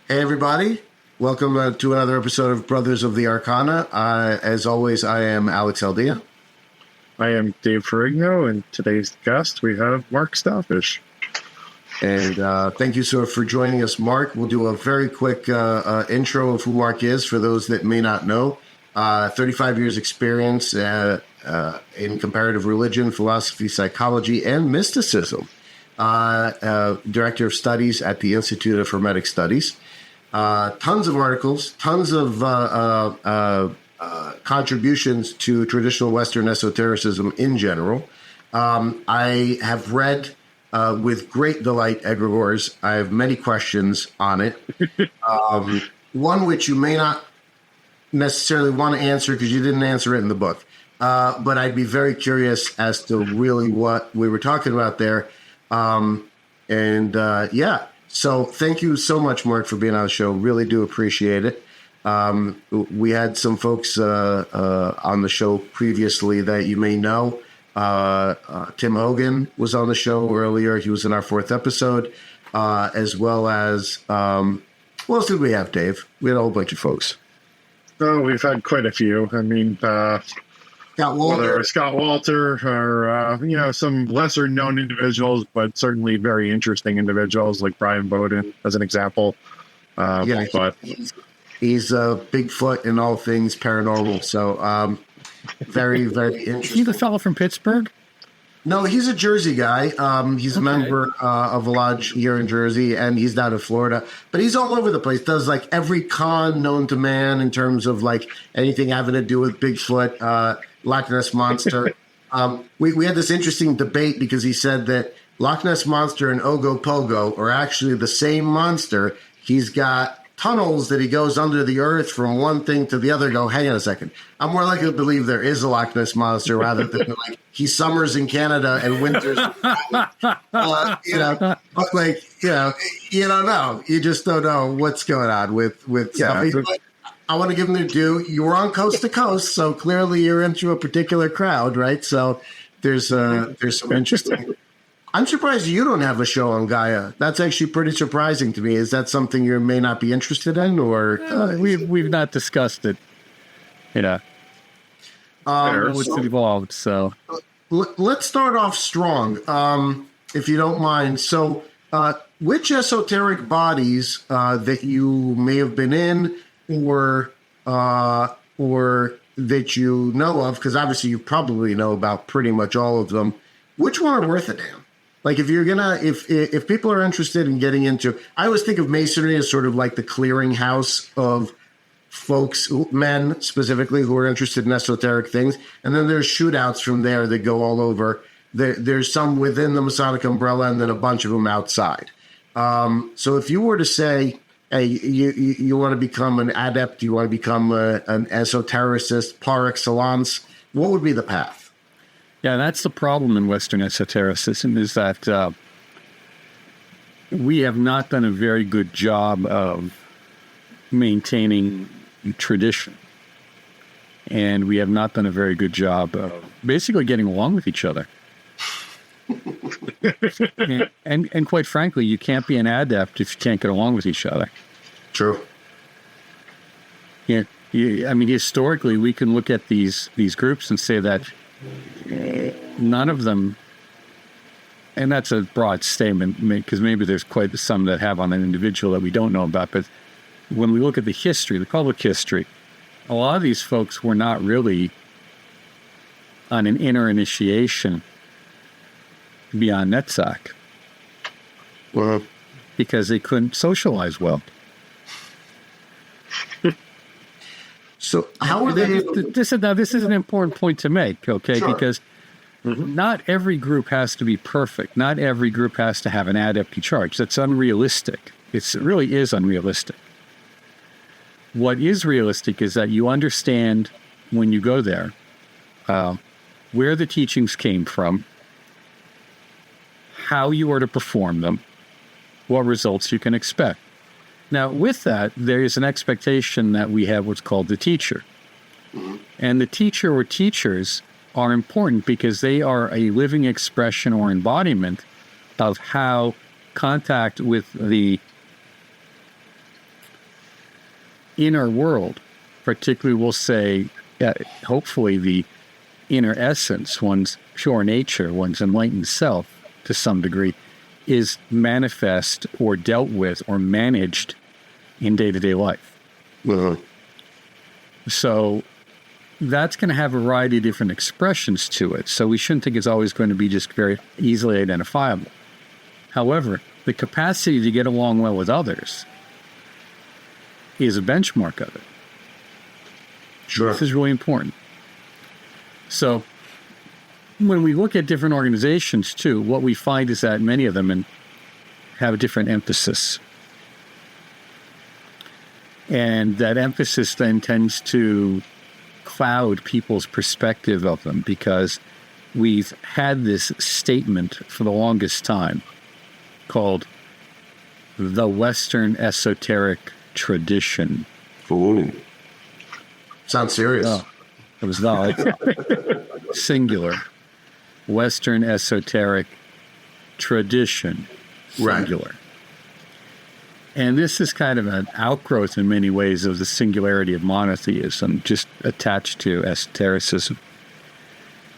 Hey, everybody. Welcome to another episode of Brothers of the Arcana. As always, I am Alex Aldea. I am Dave Ferrigno, and today's guest, we have Mark Stavish. And thank you, sir, for joining us, Mark. We'll do a very quick intro of who Mark is for those that may not know. 35 years experience in comparative religion, philosophy, psychology, and mysticism. Director of studies at the Institute of Hermetic Studies. Tons of articles, tons of contributions to traditional Western esotericism in general. I have read with great delight Egregores. I have many questions on it. One which you may not necessarily want to answer because you didn't answer it in the book. But I'd be very curious as to really what we were talking about there. So thank you so much, Mark, for being on the show. Really do appreciate it. We had some folks on the show previously that you may know. Tim Hogan was on the show earlier. He was in our 4th episode, as well as, what else did we have, Dave? We had a whole bunch of folks. Oh, we've had quite a few. I mean, Scott Walter, or some lesser known individuals, but certainly very interesting individuals like Brian Bowden, as an example. He's Bigfoot in all things paranormal. So very, very interesting. He's the fellow from Pittsburgh? No, he's a Jersey guy. He's a member of a lodge here in Jersey, and he's down in Florida. But he's all over the place. Does like every con known to man in terms of like anything having to do with Bigfoot, Loch Ness Monster. We had this interesting debate because he said that Loch Ness Monster and Ogopogo are actually the same monster. He's got tunnels that he goes under the earth from one thing to the other. Go, hang on a second. I'm more likely to believe there is a Loch Ness Monster rather than like he summers in Canada and winters. But like, you don't know. You just don't know what's going on with stuff. I want to give them their due. You were on Coast to Coast, so clearly you're into a particular crowd, right? So there's some interesting. I'm surprised you don't have a show on Gaia. That's actually pretty surprising to me. Is that something you may not be interested in, or we've not discussed it? What's involved? So let's start off strong, if you don't mind. So, which esoteric bodies that you may have been in, or that you know of, because obviously you probably know about pretty much all of them. Which one are worth a damn? Like if you're gonna, if people are interested in getting into, I always think of Masonry as sort of like the clearinghouse of folks, men specifically, who are interested in esoteric things. And then there's shootouts from there that go all over. There's some within the Masonic umbrella and then a bunch of them outside. So if you were to say, hey, you want to become an adept, you want to become an esotericist par excellence, what would be the path? Yeah, that's the problem in Western esotericism, is that we have not done a very good job of maintaining tradition. And we have not done a very good job of basically getting along with each other. and quite frankly, you can't be an adept if you can't get along with each other. True. Yeah, I mean, historically, we can look at these groups and say that none of them, and that's a broad statement because maybe there's quite some that have on an individual that we don't know about, but when we look at the history, the public history, a lot of these folks were not really on an inner initiation beyond Netzach. Well, because they couldn't socialize well. So how are they? This is an important point to make, okay? Sure. Because not every group has to be perfect. Not every group has to have an adept in charge. That's unrealistic. It really is unrealistic. What is realistic is that you understand when you go there where the teachings came from, how you are to perform them, what results you can expect. Now, with that, there is an expectation that we have what's called the teacher. And the teacher or teachers are important because they are a living expression or embodiment of how contact with the inner world, particularly we'll say, hopefully the inner essence, one's pure nature, one's enlightened self to some degree, is manifest or dealt with or managed in day-to-day life. Uh-huh. So that's going to have a variety of different expressions to it. So we shouldn't think it's always going to be just very easily identifiable. However, the capacity to get along well with others is a benchmark of it. Sure. This is really important. So when we look at different organizations too, what we find is that many of them have a different emphasis. And that emphasis then tends to cloud people's perspective of them, because we've had this statement for the longest time called the Western esoteric tradition. Ooh. Sounds serious. Oh, it was not singular. Western esoteric tradition, singular. Right. And this is kind of an outgrowth in many ways of the singularity of monotheism, just attached to esotericism.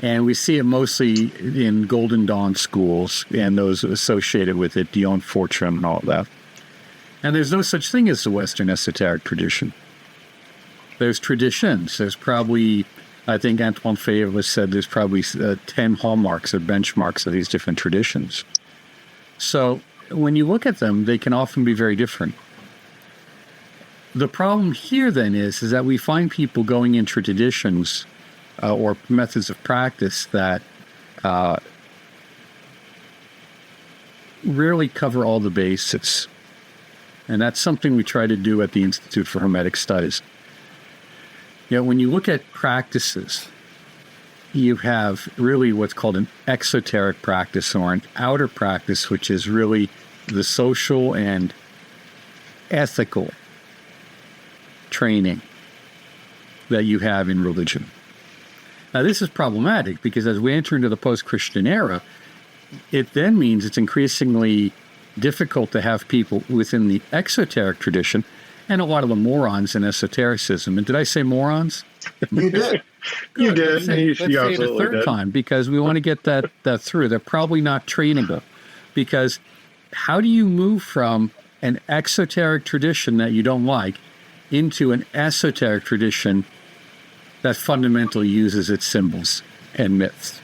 And we see it mostly in Golden Dawn schools and those associated with it, Dion Fortune and all that. And there's no such thing as the Western esoteric tradition. There's traditions. There's probably, I think Antoine Fabre said, there's probably 10 hallmarks or benchmarks of these different traditions. So when you look at them, they can often be very different. The problem here then is that we find people going into traditions or methods of practice that rarely cover all the bases. And that's something we try to do at the Institute for Hermetic Studies. You know, when you look at practices, you have really what's called an exoteric practice or an outer practice, which is really the social and ethical training that you have in religion. Now, this is problematic because as we enter into the post-Christian era, it then means it's increasingly difficult to have people within the exoteric tradition and a lot of the morons in esotericism. And did I say morons? You did. You did. Let's say it a third time because we want to get that through. They're probably not trainable, because how do you move from an exoteric tradition that you don't like into an esoteric tradition that fundamentally uses its symbols and myths?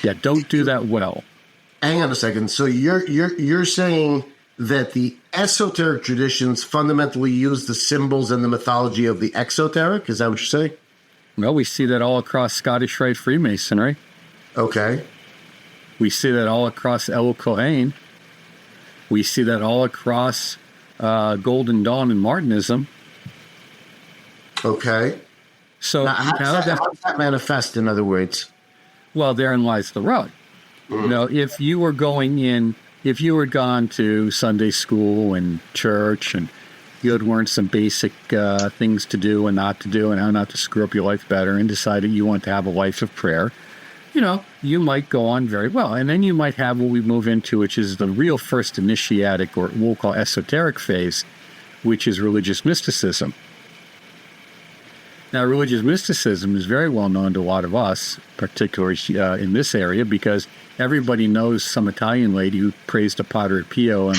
Yeah, don't do that well. Hang on a second. So you're saying that the esoteric traditions fundamentally use the symbols and the mythology of the exoteric? Is that what you're saying? Well, we see that all across Scottish Rite Freemasonry. Okay. We see that all across El Kohen. We see that all across Golden Dawn and Martinism. Okay. So now, how does that manifest, in other words? Well, therein lies the rub. You know, if you were gone to Sunday school and church and you had learned some basic things to do and not to do and how not to screw up your life better and decided you want to have a life of prayer, you know, you might go on very well. And then you might have what we move into, which is the real first initiatic, or we'll call esoteric phase, which is religious mysticism. Now, religious mysticism is very well known to a lot of us, particularly in this area, because everybody knows some Italian lady who prays to Padre Pio and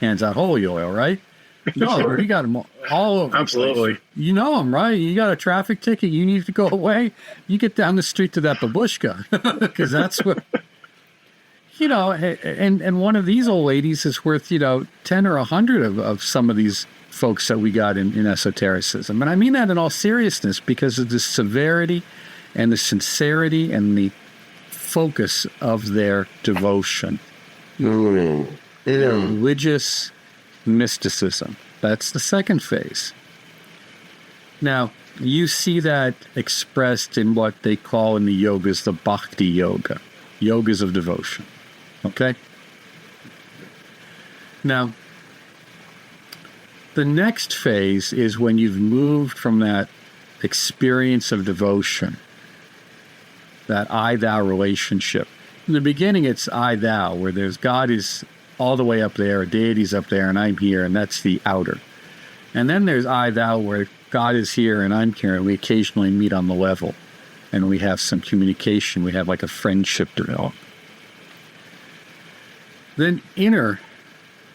hands out holy oil, right? No, you got them all over. Absolutely. You know them, right? You got a traffic ticket, you need to go away. You get down the street to that babushka, because that's what, you know, and one of these old ladies is worth, 10 or 100 of some of these folks that we got in esotericism. And I mean that in all seriousness because of the severity and the sincerity and the focus of their devotion. Religious mysticism. That's the second phase. Now, you see that expressed in what they call in the yogas the bhakti yoga, yogas of devotion. Okay? Now, the next phase is when you've moved from that experience of devotion, that I-thou relationship. In the beginning, it's I-thou, where there's God is all the way up there, deity's up there, and I'm here, and that's the outer. And then there's I, thou, where God is here and I'm here, and we occasionally meet on the level, and we have some communication. We have like a friendship develop. Then inner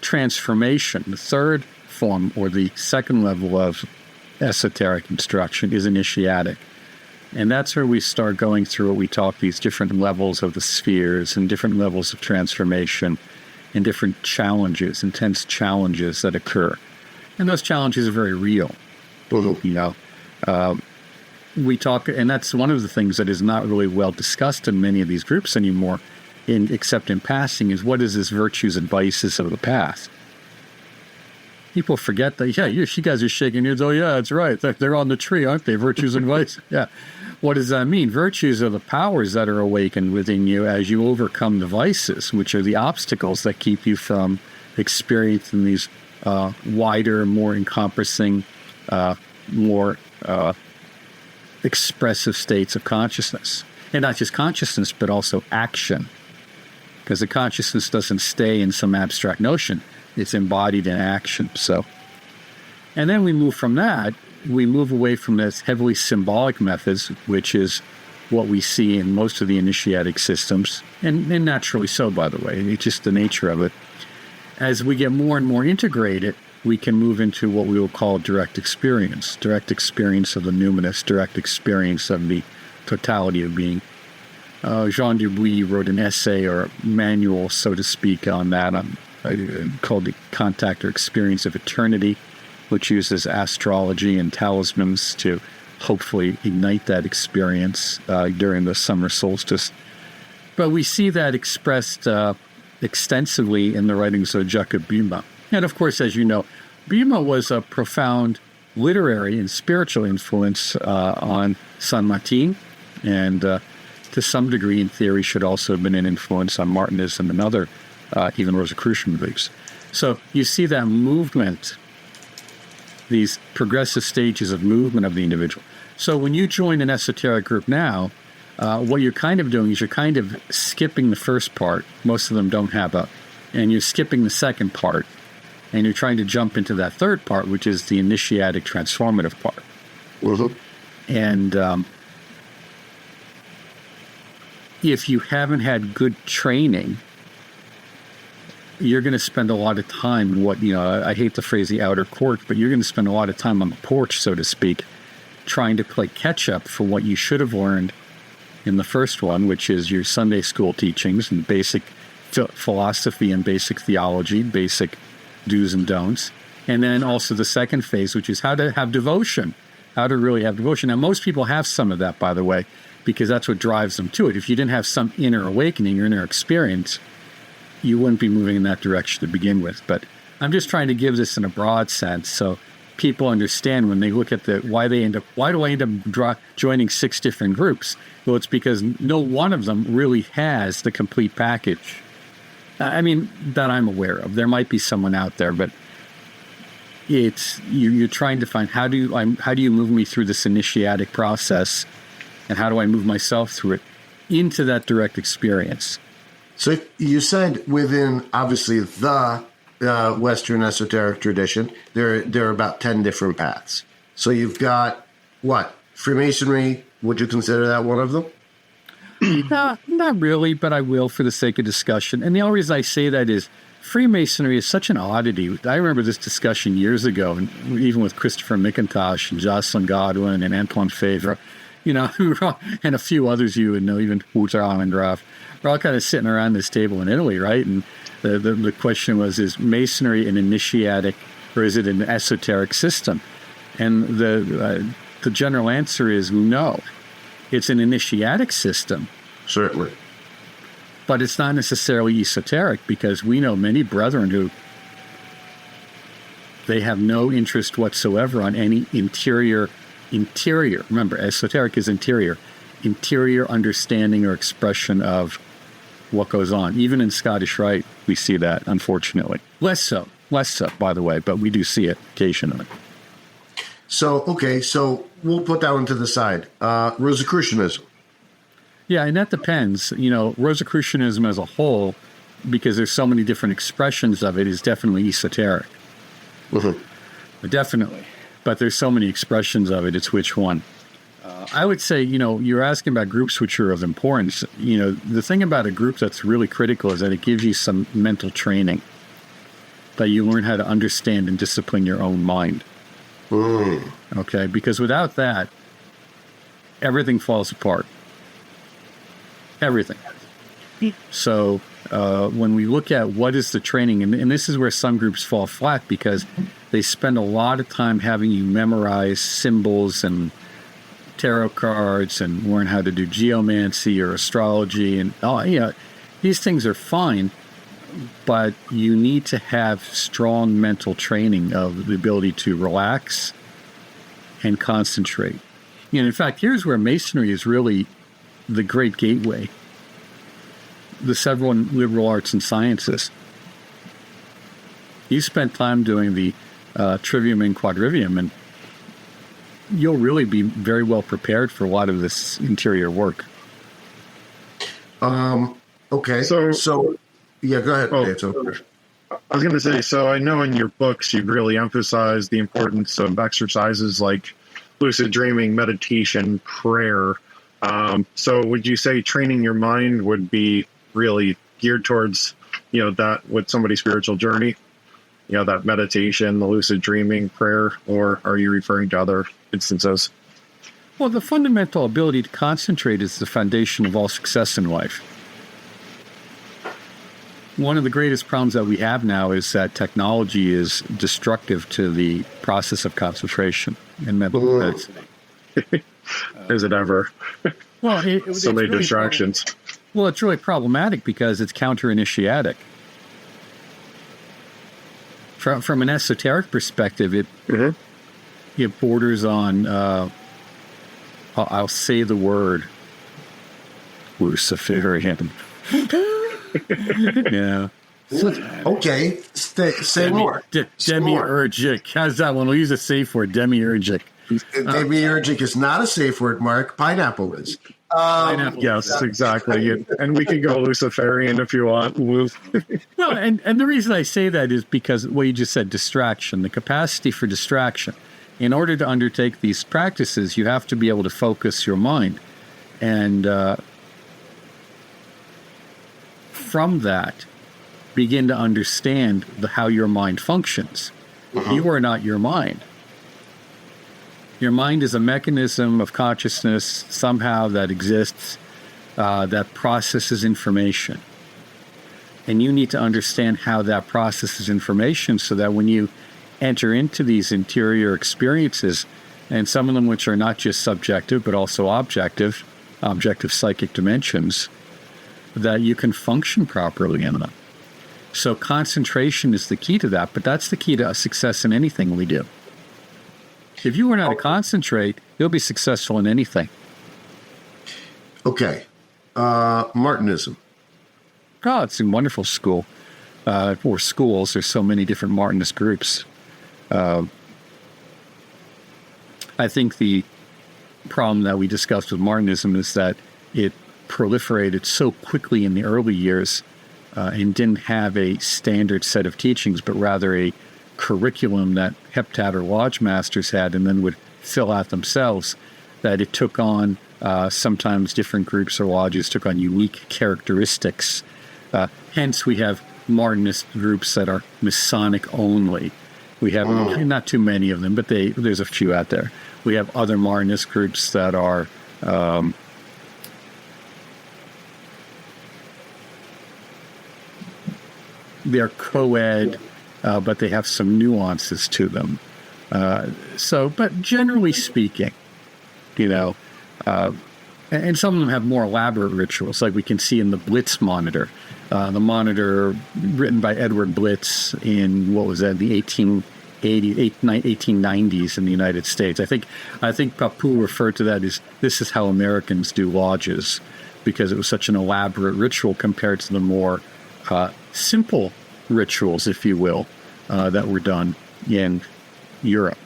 transformation, the third form or the second level of esoteric instruction, is initiatic. And that's where we start going through what we talk, these different levels of the spheres and different levels of transformation and different challenges, intense challenges that occur. And those challenges are very real. You know, we talk, and that's one of the things that is not really well discussed in many of these groups anymore, except in passing, is what is this virtues and vices of the past? People forget that, you guys are shaking your heads. Oh, yeah, that's right. They're on the tree, aren't they? Virtues and vices. Yeah. What does that mean? Virtues are the powers that are awakened within you as you overcome the vices, which are the obstacles that keep you from experiencing these wider, more encompassing, more expressive states of consciousness. And not just consciousness, but also action. Because the consciousness doesn't stay in some abstract notion. It's embodied in action. So, and then we move from that, we move away from this heavily symbolic methods, which is what we see in most of the initiatic systems, and naturally so, by the way. It's just the nature of it. As we get more and more integrated, we can move into what we will call direct experience of the numinous, direct experience of the totality of being. Jean Dubuis wrote an essay or manual, so to speak, on that, called The Contact or Experience of Eternity, which uses astrology and talismans to hopefully ignite that experience during the summer solstice. But we see that expressed extensively in the writings of Jacob Boehme. And of course, as you know, Boehme was a profound literary and spiritual influence on Saint Martin, and to some degree, in theory, should also have been an influence on Martinism and other, even Rosicrucian beliefs. So you see that movement, these progressive stages of movement of the individual. So when you join an esoteric group now, what you're kind of doing is you're kind of skipping the first part. Most of them don't have and you're skipping the second part, and you're trying to jump into that third part, which is the initiatic transformative part. Mm-hmm. And if you haven't had good training, you're going to spend a lot of time, I hate the phrase the outer court, but you're going to spend a lot of time on the porch, so to speak, trying to play catch up for what you should have learned in the first one, which is your Sunday school teachings and basic philosophy and basic theology, basic do's and don'ts. And then also the second phase, which is how to have devotion, how to really have devotion. Now, most people have some of that, by the way, because that's what drives them to it. If you didn't have some inner awakening or inner experience, you wouldn't be moving in that direction to begin with. But I'm just trying to give this in a broad sense so people understand when they look at why do I end up joining 6 different groups? Well, it's because no one of them really has the complete package. I mean, that I'm aware of. There might be someone out there, but it's you're trying to find how do you move me through this initiatic process, and how do I move myself through it into that direct experience. So you said within, obviously, the Western esoteric tradition, there are about 10 different paths. So you've got, what, Freemasonry, would you consider that one of them? No, not really, but I will for the sake of discussion. And the only reason I say that is Freemasonry is such an oddity. I remember this discussion years ago, and even with Christopher McIntosh and Jocelyn Godwin and Antoine Favre, and a few others you would know, even Wouter Allengraf. We're all kind of sitting around this table in Italy, right? And the question was, is Masonry an initiatic or is it an esoteric system? And the general answer is no. It's an initiatic system. Certainly. But it's not necessarily esoteric, because we know many brethren who they have no interest whatsoever on any interior, remember, esoteric is interior understanding or expression of what goes on. Even in Scottish Rite, we see that, unfortunately. Less so, by the way, but we do see it occasionally. So we'll put that one to the side. Rosicrucianism. Yeah, and that depends. Rosicrucianism as a whole, because there's so many different expressions of it, is definitely esoteric. Mm-hmm. Definitely. But there's so many expressions of it. It's which one. I would say, you're asking about groups which are of importance. The thing about a group that's really critical is that it gives you some mental training, that you learn how to understand and discipline your own mind. Okay? Because without that, everything falls apart. Everything. So when we look at what is the training, and this is where some groups fall flat because they spend a lot of time having you memorize symbols and tarot cards and learn how to do geomancy or astrology. And these things are fine, but you need to have strong mental training of the ability to relax and concentrate. In fact, here's where Masonry is really the great gateway. The several liberal arts and sciences. You spent time doing the trivium and quadrivium, and you'll really be very well prepared for a lot of this interior work. Okay. So yeah, go ahead. I was going to say, so I know in your books you've really emphasized the importance of exercises like lucid dreaming, meditation, prayer. So would you say training your mind would be really geared towards, that with somebody's spiritual journey, that meditation, the lucid dreaming, prayer, or are you referring to other instances? Well, the fundamental ability to concentrate is the foundation of all success in life. One of the greatest problems that we have now is that technology is destructive to the process of concentration and mental capacity. Is it ever? Well, so many distractions. Well, it's really problematic because it's counter-initiatic. From an esoteric perspective, it borders on, I'll say the word, Luciferian. Yeah. Okay. Say more. Demiurgic. How's that one? We'll use a safe word, demiurgic. Demiurgic is not a safe word, Mark. Pineapple is. Yes, exactly. And we can go Luciferian if you want. Well, and the reason I say that is because what you just said, distraction, the capacity for distraction. In order to undertake these practices, you have to be able to focus your mind. And from that, begin to understand how your mind functions. You are not your mind. Your mind is a mechanism of consciousness somehow that exists, that processes information. And you need to understand how that processes information so that when you enter into these interior experiences, and some of them which are not just subjective but also objective psychic dimensions, that you can function properly in them. So concentration is the key to that, but that's the key to success in anything we do. If you learn how to concentrate, you'll be successful in anything. Okay. Martinism. Oh, it's a wonderful school. Or schools. There's so many different Martinist groups. I think the problem that we discussed with Martinism is that it proliferated so quickly in the early years and didn't have a standard set of teachings, but rather a curriculum that heptad or lodge masters had and then would fill out themselves, that it took on sometimes different groups or lodges took on unique characteristics. Hence we have Martinist groups that are Masonic only. We have not too many of them, but there's a few out there. We have other Martinist groups that are they're co-ed, but they have some nuances to them. But generally speaking, and some of them have more elaborate rituals, like we can see in the Blitz monitor. The monitor written by Edward Blitz in, the 1890s in the United States. I think Papu referred to that as, this is how Americans do lodges, because it was such an elaborate ritual compared to the more simple rituals, if you will, that were done in Europe.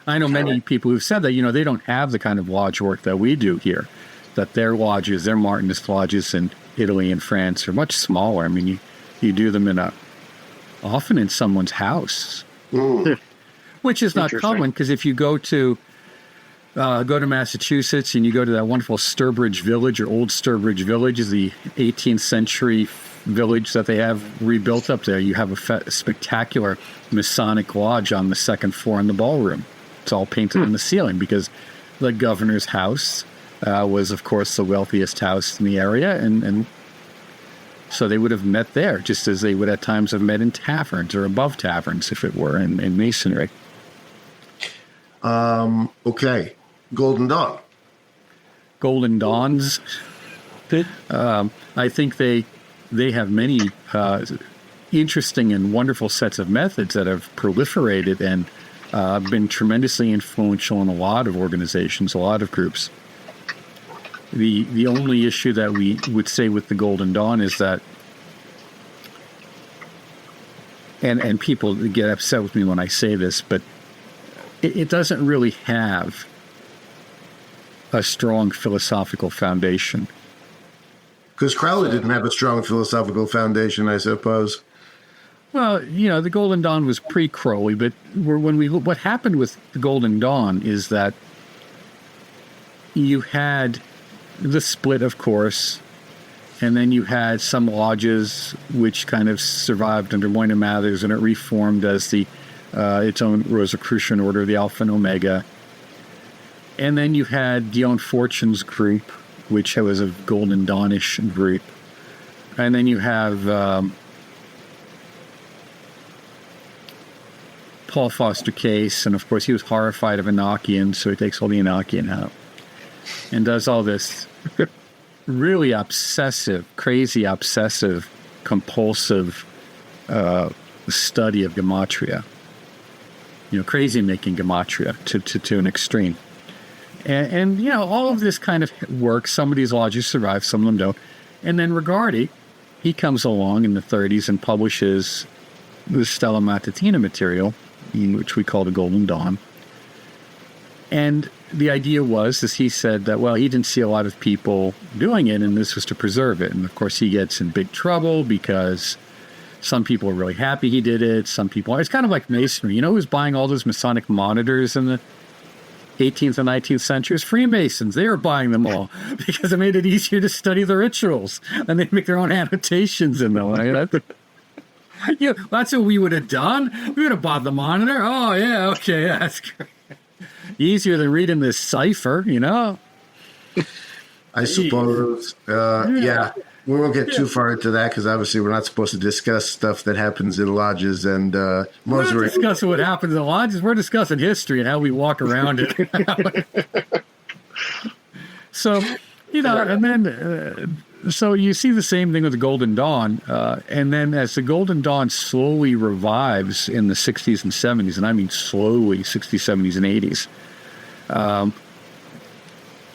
I know many people who've said that, they don't have the kind of lodge work that we do here, that their lodges, their Martinist lodges in Italy and France are much smaller. I mean, you do them often in someone's house. Well, which is not Interesting. common, because if you go to Massachusetts and you go to that wonderful Sturbridge Village, or Old Sturbridge Village is the 18th century village that they have rebuilt up there. You have a spectacular Masonic lodge on the second floor in the ballroom. It's all painted on the ceiling because the governor's house was, of course, the wealthiest house in the area, and so they would have met there, just as they would at times have met in taverns or above taverns, if it were in Masonry. Okay. Golden Dawn. Golden Dawns. I think they have many interesting and wonderful sets of methods that have proliferated and been tremendously influential in a lot of organizations, a lot of groups. The only issue that we would say with the Golden Dawn is that, and people get upset with me when I say this, but it doesn't really have a strong philosophical foundation. Because Crowley didn't have a strong philosophical foundation, I suppose. Well, the Golden Dawn was pre-Crowley, but what happened with the Golden Dawn is that you had the split, of course, and then you had some lodges which kind of survived under Moynihan Mathers, and it reformed as its own Rosicrucian order, the Alpha and Omega. And then you had the Own Fortunes group, which was a Golden Dawnish group. And then you have Paul Foster Case, and of course he was horrified of Enochian, so he takes all the Enochian out and does all this really crazy obsessive, compulsive study of gematria. Crazy making gematria to an extreme. And all of this kind of works. Some of these lodges survive, some of them don't. And then Rigardi, he comes along in the 30s and publishes the Stella Matutina material, which we call the Golden Dawn. And the idea was, as he said, that, well, he didn't see a lot of people doing it, and this was to preserve it. And, of course, he gets in big trouble because some people are really happy he did it. Some people... It's kind of like Masonry. Who's buying all those Masonic monitors in the 18th and 19th centuries? Freemasons. They were buying them all because it made it easier to study the rituals, and they'd make their own annotations in them. That's what we would have done. We would have bought the monitor. Oh, yeah, okay, yeah, that's great. Easier than reading this cipher, I suppose. Yeah. We won't get too far into that because obviously we're not supposed to discuss stuff that happens in lodges and we're not discussing what happens in lodges. We're discussing history and how we walk around it. So, and then so you see the same thing with the Golden Dawn, and then as the Golden Dawn slowly revives in the 60s and 70s, and I mean slowly, 60s, 70s, and 80s,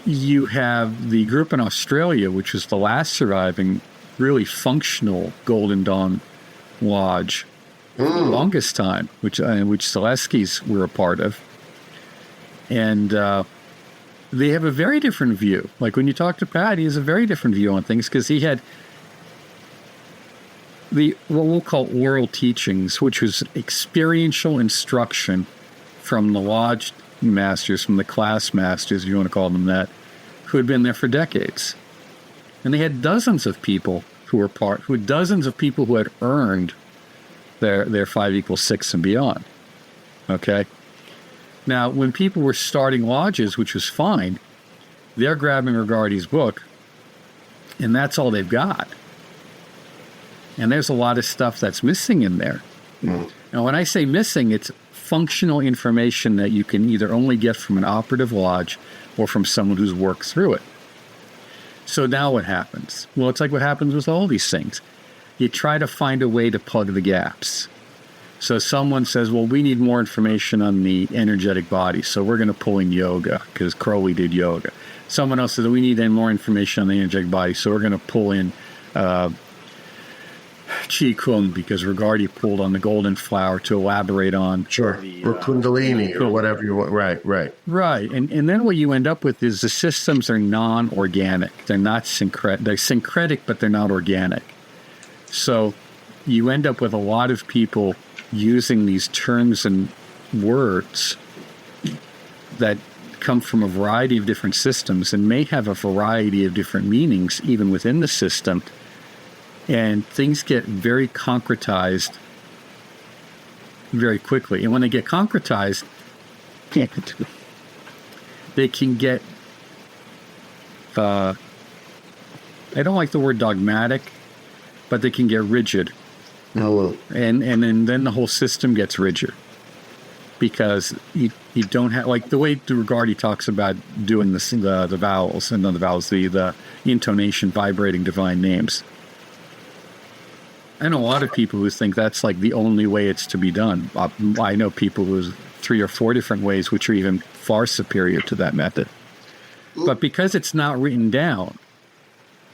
you have the group in Australia, which is the last surviving really functional Golden Dawn lodge, for the longest time, which Zalewski's were a part of. And they have a very different view. Like when you talk to Pat, he has a very different view on things because he had what we'll call oral teachings, which was experiential instruction from the lodge masters, from the class masters, if you want to call them that, who had been there for decades. And they had dozens of people who had earned their 5 = 6 and beyond. Okay? Now, when people were starting lodges, which was fine, they're grabbing Rigardi's book, and that's all they've got. And there's a lot of stuff that's missing in there. Now, when I say missing, it's functional information that you can either only get from an operative lodge or from someone who's worked through it. So now what happens? Well, it's like what happens with all these things. You try to find a way to plug the gaps. So someone says, well, we need more information on the energetic body, so we're going to pull in yoga because Crowley did yoga. Someone else says, we need more information on the energetic body, so we're going to pull in Qi Kung because Rigardi pulled on the golden flower to elaborate on. Sure. Or Kundalini or whatever you want. Right. Right. And then what you end up with is the systems are non-organic. They're not syncretic. They're syncretic, but they're not organic. So you end up with a lot of people using these terms and words that come from a variety of different systems and may have a variety of different meanings even within the system. And things get very concretized very quickly. And when they get concretized, they can get, I don't like the word dogmatic, but they can get rigid. No. And then the whole system gets rigid. Because you don't have, like the way Duergardi talks about doing the vowels, and not the vowels, the intonation, vibrating divine names. I know a lot of people who think that's like the only way it's to be done. I know people who's 3 or 4 different ways, which are even far superior to that method. But because it's not written down,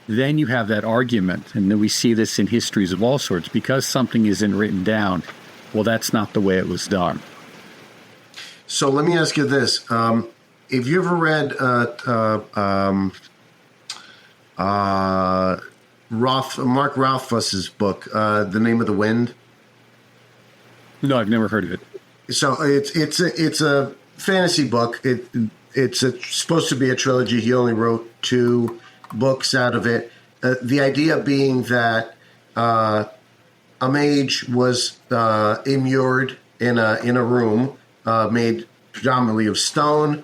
then you have that argument, and then we see this in histories of all sorts. Because something isn't written down, well, that's not the way it was done. So let me ask you this: have you ever read Mark Rothfuss's book, "The Name of the Wind"? No, I've never heard of it. So it's a fantasy book. It's supposed to be a trilogy. He only wrote 2 books out of it. The idea being that a mage was immured in a room made predominantly of stone.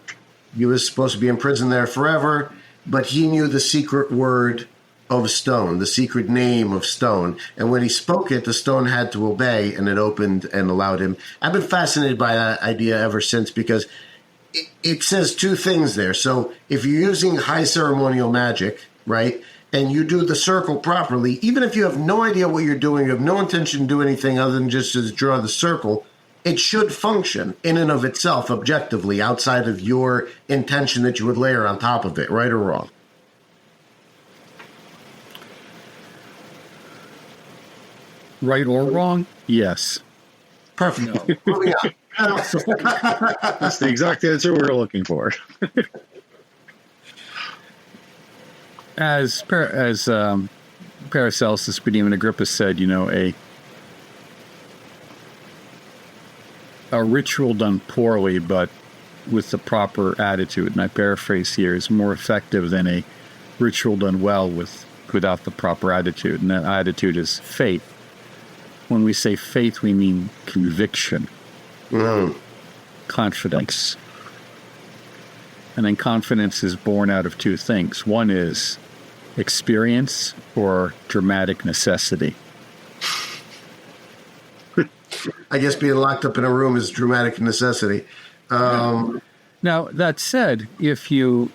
He was supposed to be imprisoned there forever, but he knew the secret word of stone, the secret name of stone. And when he spoke it, the stone had to obey, and it opened and allowed him. I've been fascinated by that idea ever since, because it says 2 things there. So if you're using high ceremonial magic, right, and you do the circle properly, even if you have no idea what you're doing, you have no intention to do anything other than just to draw the circle, it should function in and of itself objectively outside of your intention that you would layer on top of it, right or wrong? Right or wrong? Yes. Perfect. Moving on. That's the exact answer we were looking for. As Paracelsus, but even Agrippa said, a ritual done poorly, but with the proper attitude, and I paraphrase here, is more effective than a ritual done well without the proper attitude. And that attitude is faith. When we say faith, we mean conviction, confidence. And then confidence is born out of 2 things. One is experience or dramatic necessity. I guess being locked up in a room is dramatic necessity. Now, that said, the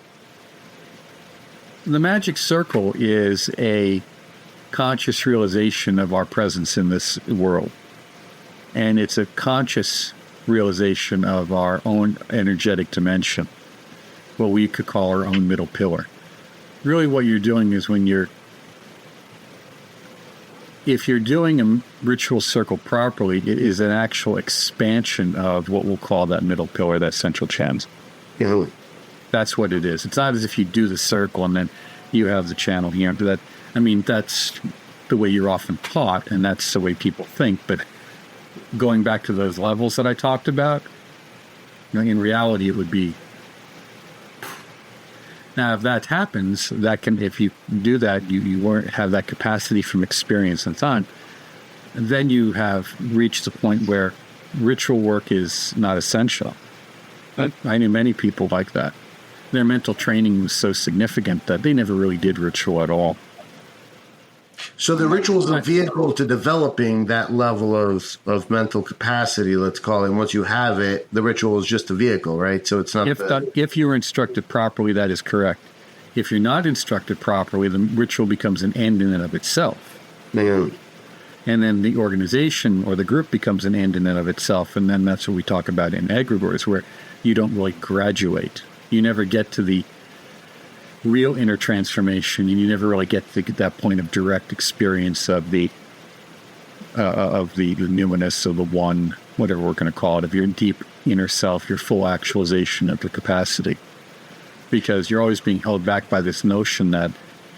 magic circle is a conscious realization of our presence in this world. And it's a conscious realization of our own energetic dimension, what we could call our own middle pillar. Really what you're doing is if you're doing a ritual circle properly, it is an actual expansion of what we'll call that middle pillar, that central channel. Yeah. That's what it is. It's not as if you do the circle and then you have the channel here. That's the way you're often taught, and that's the way people think. But going back to those levels that I talked about, in reality, it would be. Now, if that happens, if you do that, you won't have that capacity from experience and time. Then you have reached the point where ritual work is not essential. I knew many people like that. Their mental training was so significant that they never really did ritual at all. So the ritual is a vehicle to developing that level of mental capacity, let's call it. And once you have it, the ritual is just a vehicle, right? So it's not... If you're instructed properly, that is correct. If you're not instructed properly, the ritual becomes an end in and of itself. Yeah. And then the organization or the group becomes an end in and of itself. And then that's what we talk about in egregores, where you don't really graduate. You never get to the real inner transformation, and you never really get to that point of direct experience of the numinous, of the one, whatever we're going to call it, of your deep inner self, your full actualization of the capacity. Because you're always being held back by this notion that,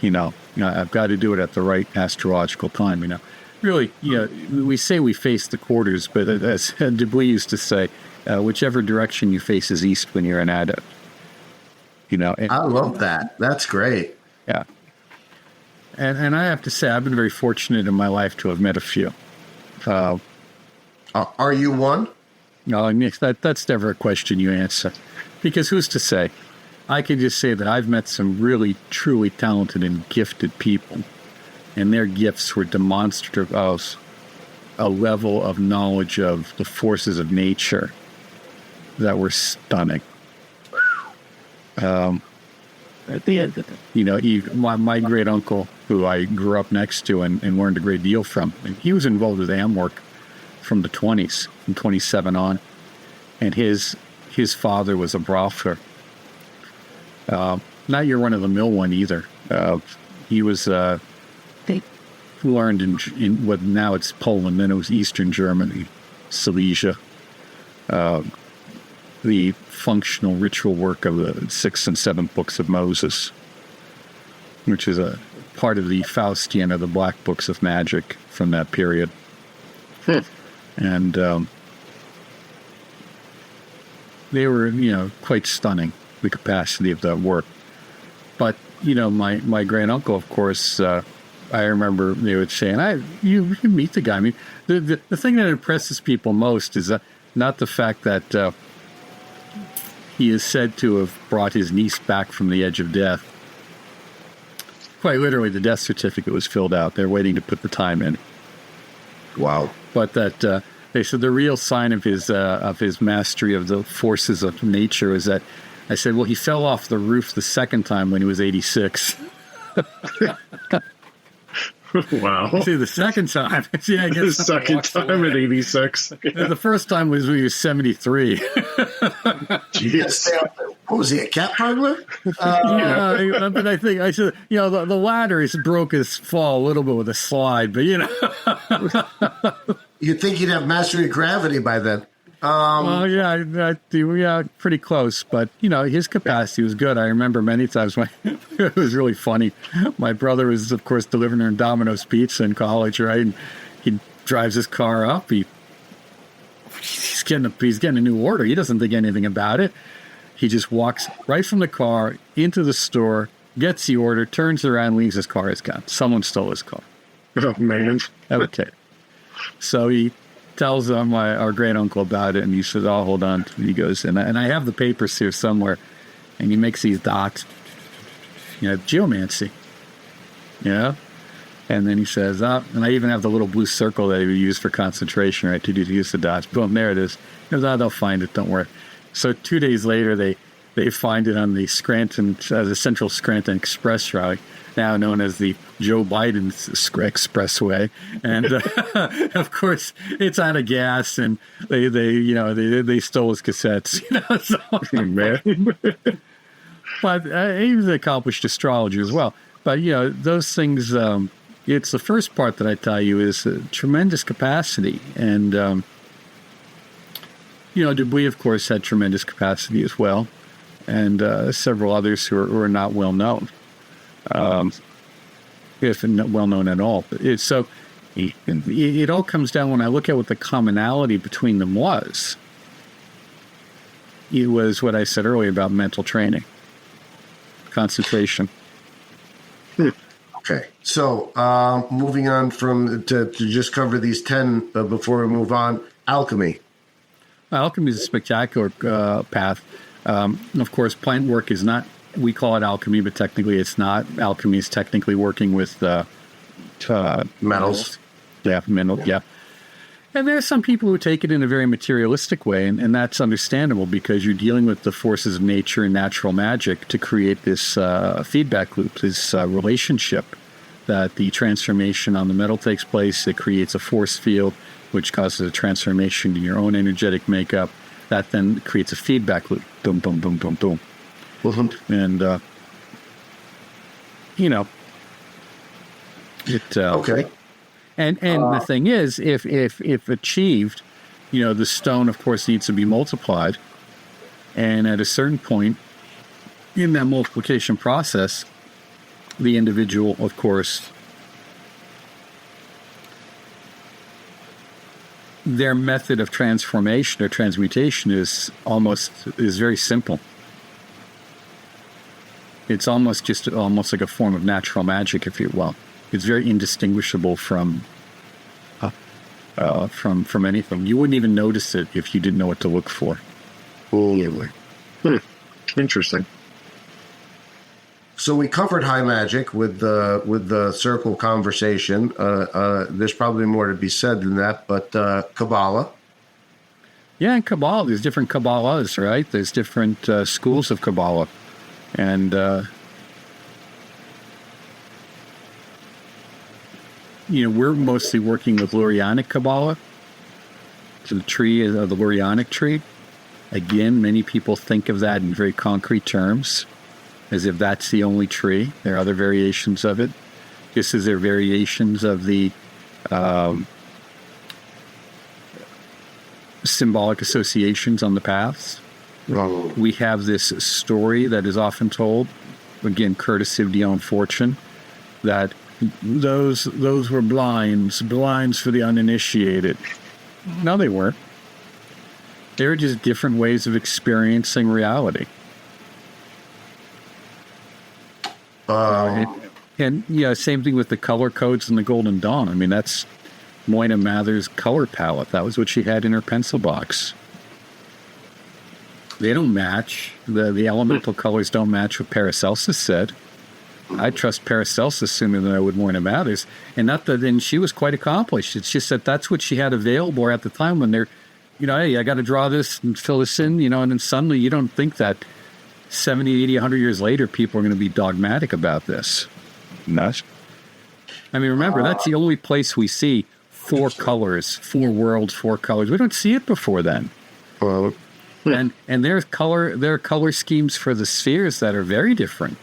I've got to do it at the right astrological time. really, we say we face the quarters, but as Dubuis used to say, whichever direction you face is east when you're an adept. And, I love that. That's great. yeah. And I have to say, I've been very fortunate in my life to have met a few. Are you one? No, that's never a question you answer. Because who's to say? I can just say that I've met some really, truly talented and gifted people. And their gifts were demonstrative of a level of knowledge of the forces of nature that were stunning. My great uncle, who I grew up next to and learned a great deal from, and he was involved with AM work from the 20s, from 27 on, and his father was a brothler. Not your run-of-the-mill one either. He was learned in what now it's Poland, then it was Eastern Germany, Silesia. The functional ritual work of the 6th and 7th books of Moses, which is a part of the Faustian, or the Black Books of Magic from that period. And they were, quite stunning, the capacity of that work. But, my great uncle, of course, I remember they would say, and you meet the guy. I mean, the thing that impresses people most is not the fact that he is said to have brought his niece back from the edge of death. Quite literally, the death certificate was filled out. They're waiting to put the time in. Wow. But that they said the real sign of his mastery of the forces of nature is that, I said, well, he fell off the roof the second time when he was 86. Wow. See, the second time. See, I guess The second time at 86. the first time was when he was 73. Jeez. What was he, a cat burglar? Yeah, but I think I said, the ladder is broke his fall a little bit with a slide, but You'd think he'd have mastery of gravity by then. Well, yeah, pretty close. But, his capacity was good. I remember many times when it was really funny. My brother was, of course, delivering Domino's pizza in college, right? And he drives his car up. He's getting a new order. He doesn't think anything about it. He just walks right from the car into the store, gets the order, turns around, leaves his car. It's gone. Someone stole his car. Oh, man. Okay. So he tells our great uncle about it, and he says, "Oh, hold on." And he goes, and I have the papers here somewhere, and he makes these dots, geomancy, and then he says, and I even have the little blue circle that he would use for concentration, right, to use the dots. Boom, there it is. He goes, they'll find it, don't worry. So 2 days later, they find it on the the Central Scranton Express route, now known as the Joe Biden Expressway, and of course it's out of gas, and they stole his cassettes, So, man. But he was an accomplished astrologer as well. But those things. It's the first part that I tell you is tremendous capacity, and Dubuis, of course, had tremendous capacity as well, and several others who are not well known. If not well known at all. So it all comes down, when I look at what the commonality between them was. It was what I said earlier about mental training, concentration. Okay. So moving on to just cover these 10 before we move on, alchemy. Alchemy is a spectacular path. Of course, plant work is not. We call it alchemy, but technically it's not. Alchemy is technically working with Metals. Yeah. And there are some people who take it in a very materialistic way, and that's understandable because you're dealing with the forces of nature and natural magic to create this feedback loop, this relationship that the transformation on the metal takes place. It creates a force field, which causes a transformation in your own energetic makeup. That then creates a feedback loop. Boom, boom, boom, boom, boom. And, Okay. And the thing is, if achieved, the stone, of course, needs to be multiplied. And at a certain point in that multiplication process, the individual, of course, their method of transformation or transmutation is very simple. It's almost like a form of natural magic, if you will. It's very indistinguishable from anything. You wouldn't even notice it if you didn't know what to look for. Interesting. So we covered high magic with the circle conversation. There's probably more to be said than that, but Kabbalah. Yeah, in Kabbalah, there's different Kabbalahs, right? There's different schools of Kabbalah. And, we're mostly working with Lurianic Kabbalah. So the tree is the Lurianic tree. Again, many people think of that in very concrete terms, as if that's the only tree. There are other variations of it, just as there are variations of the symbolic associations on the paths. We have this story that is often told, again, courtesy of Dion Fortune, that those were blinds for the uninitiated. No, they weren't. They were just different ways of experiencing reality. And same thing with the color codes in the Golden Dawn. I mean, that's Moina Mather's color palette. That was what she had in her pencil box. They don't match. The elemental colors don't match what Paracelsus said. I trust Paracelsus sooner than I would Moina Mathers. And she was quite accomplished. It's just that that's what she had available at the time when they're, hey, I got to draw this and fill this in, and then suddenly you don't think that 70, 80, 100 years later, people are going to be dogmatic about this. Nuts. I mean, remember, that's the only place we see 4 colors, 4 worlds, 4 colors. We don't see it before then. Well, and there are color schemes for the spheres that are very different.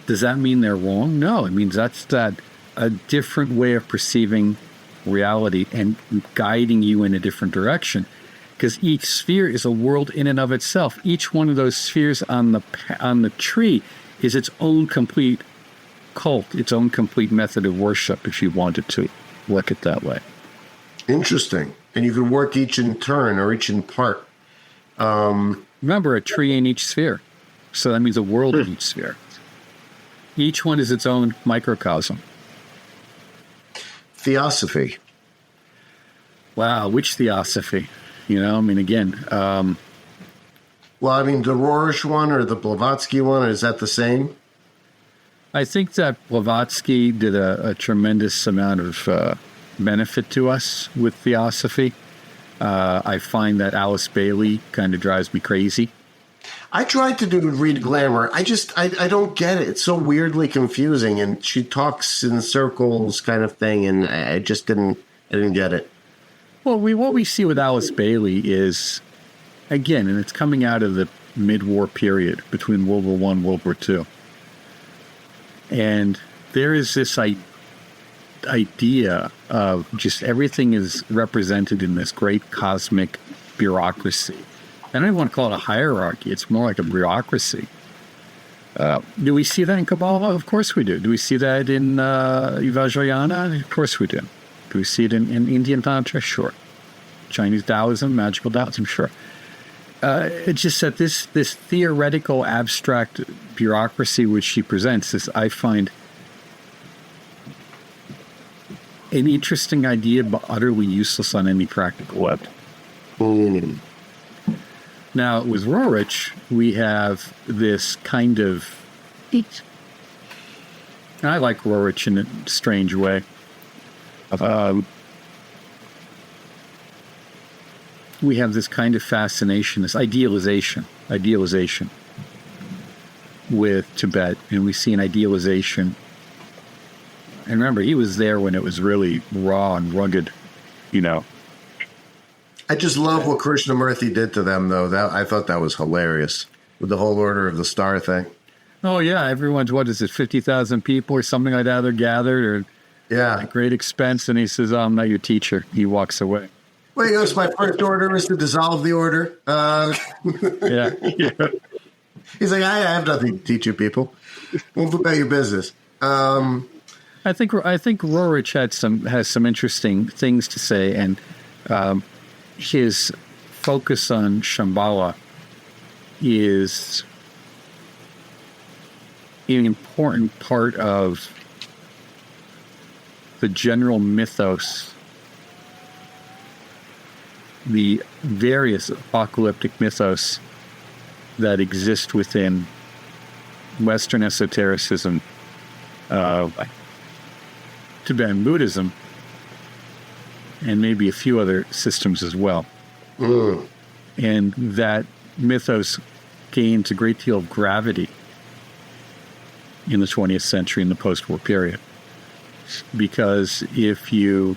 Does that mean they're wrong? No, it means that's a different way of perceiving reality and guiding you in a different direction. Because each sphere is a world in and of itself. Each one of those spheres on the tree is its own complete cult, its own complete method of worship, if you wanted to look at it that way. Interesting. And you could work each in turn or each in part. Remember, a tree in each sphere. So that means a world in each sphere. Each one is its own microcosm. Theosophy. Wow, which theosophy? Again. The Rorish one or the Blavatsky one, is that the same? I think that Blavatsky did a tremendous amount of benefit to us with theosophy. I find that Alice Bailey kind of drives me crazy. I tried to read Glamour. I don't get it. It's so weirdly confusing, and she talks in circles kind of thing, and I didn't get it. Well, what we see with Alice Bailey is, again, and it's coming out of the mid-war period between World War I and World War II. And there is this idea of just everything is represented in this great cosmic bureaucracy. I don't even want to call it a hierarchy. It's more like a bureaucracy. Do we see that in Kabbalah? Of course we do. Do we see that in Vajrayana? Of course we do. Do we see it in Indian Tantra? Sure. Chinese Taoism, magical Taoism? Sure. It's just that this theoretical, abstract bureaucracy which she presents, I find an interesting idea, but utterly useless on any practical level. Now, with Rorich, we have this kind of... And I like Rorich in a strange way. We have this kind of fascination, this idealization with Tibet, and we see an idealization. And remember, he was there when it was really raw and rugged, I just love what Krishnamurti did to them, though. I thought that was hilarious with the whole Order of the Star thing. Oh, yeah. Everyone's, 50,000 people or something like that are gathered, or at great expense. And he says, I'm not your teacher. He walks away. Well, he goes, my first order is to dissolve the order. Yeah. He's like, I have nothing to teach you people. Move about your business. Roerich has some interesting things to say, and his focus on Shambhala is an important part of the general mythos, the various apocalyptic mythos that exist within Western esotericism, Tibetan Buddhism, and maybe a few other systems as well. And that mythos gains a great deal of gravity in the 20th century, in the post-war period. Because if you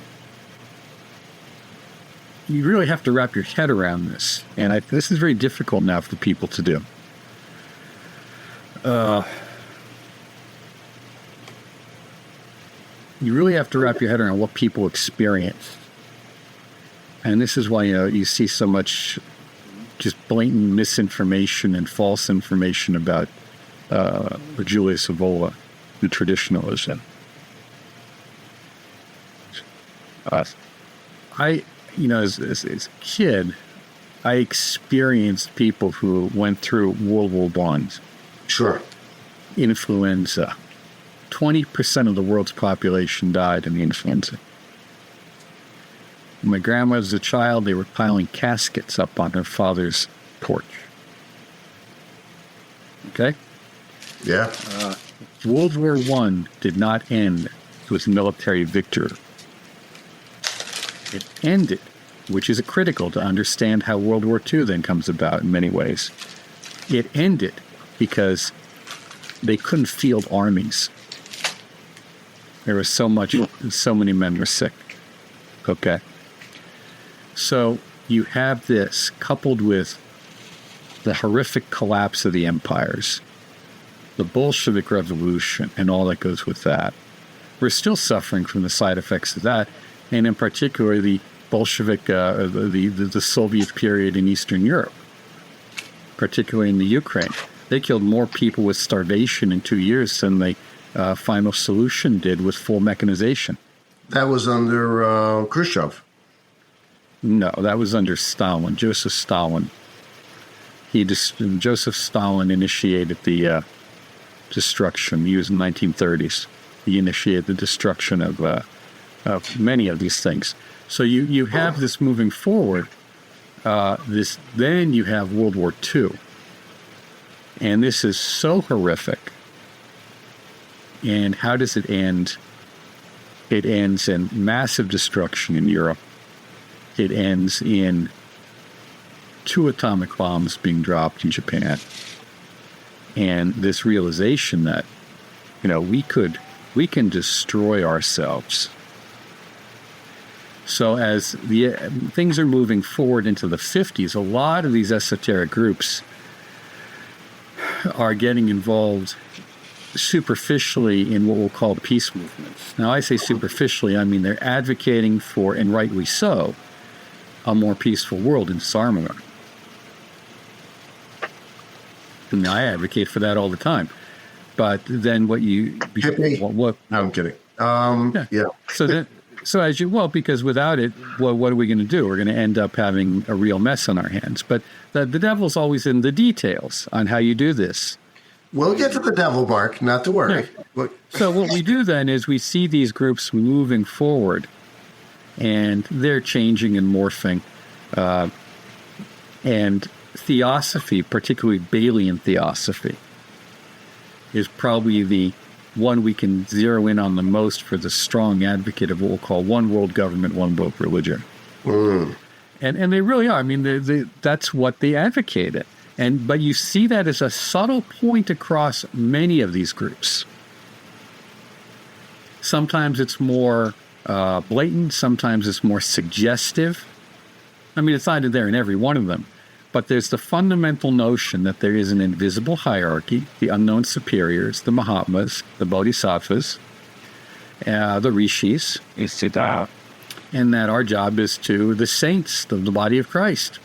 really have to wrap your head around this, and this is very difficult now for people to do. You really have to wrap your head around what people experience. And this is why you see so much just blatant misinformation and false information about Julius Evola, the traditionalism. As a kid, I experienced people who went through World War I. Sure. Influenza. 20% of the world's population died in the influenza. When my grandma was a child, they were piling caskets up on her father's porch. Okay? Yeah. World War I did not end with military victory. It ended, which is critical to understand how World War II then comes about in many ways. It ended because they couldn't field armies. There was so many men were sick. Okay. So you have this coupled with the horrific collapse of the empires, the Bolshevik Revolution, and all that goes with that. We're still suffering from the side effects of that, and in particular the Bolshevik, the Soviet period in Eastern Europe, particularly in the Ukraine. They killed more people with starvation in 2 years than the final solution did with full mechanization. That was under Khrushchev. No, that was under Stalin, Joseph Stalin. Joseph Stalin initiated the destruction. He was in the 1930s. He initiated the destruction of many of these things. So you have this moving forward. Then you have World War II. And this is so horrific. And how does it end? It ends in massive destruction in Europe. It ends in 2 atomic bombs being dropped in Japan. And this realization that, we can destroy ourselves. So as the things are moving forward into the 50s, a lot of these esoteric groups are getting involved superficially in what we'll call peace movements. Now, I say superficially, I mean they're advocating for, and rightly so, a more peaceful world and disarmament. And I advocate for that all the time. But then what No, I'm kidding. Yeah. Because without it, what are we going to do? We're going to end up having a real mess on our hands. But the devil's always in the details on how you do this. We'll get to the devil, Mark, not to worry. Yeah. So what we do then is we see these groups moving forward, and they're changing and morphing. And Theosophy, particularly Balian Theosophy, is probably the one we can zero in on the most for the strong advocate of what we'll call one world government, one world religion. And they really are. I mean, that's what they advocated. But you see that as a subtle point across many of these groups. Sometimes it's more blatant. Sometimes it's more suggestive. I mean, it's not there in every one of them. But there's the fundamental notion that there is an invisible hierarchy, the unknown superiors, the Mahatmas, the Bodhisattvas, the Rishis, and that our job is the saints of the body of Christ.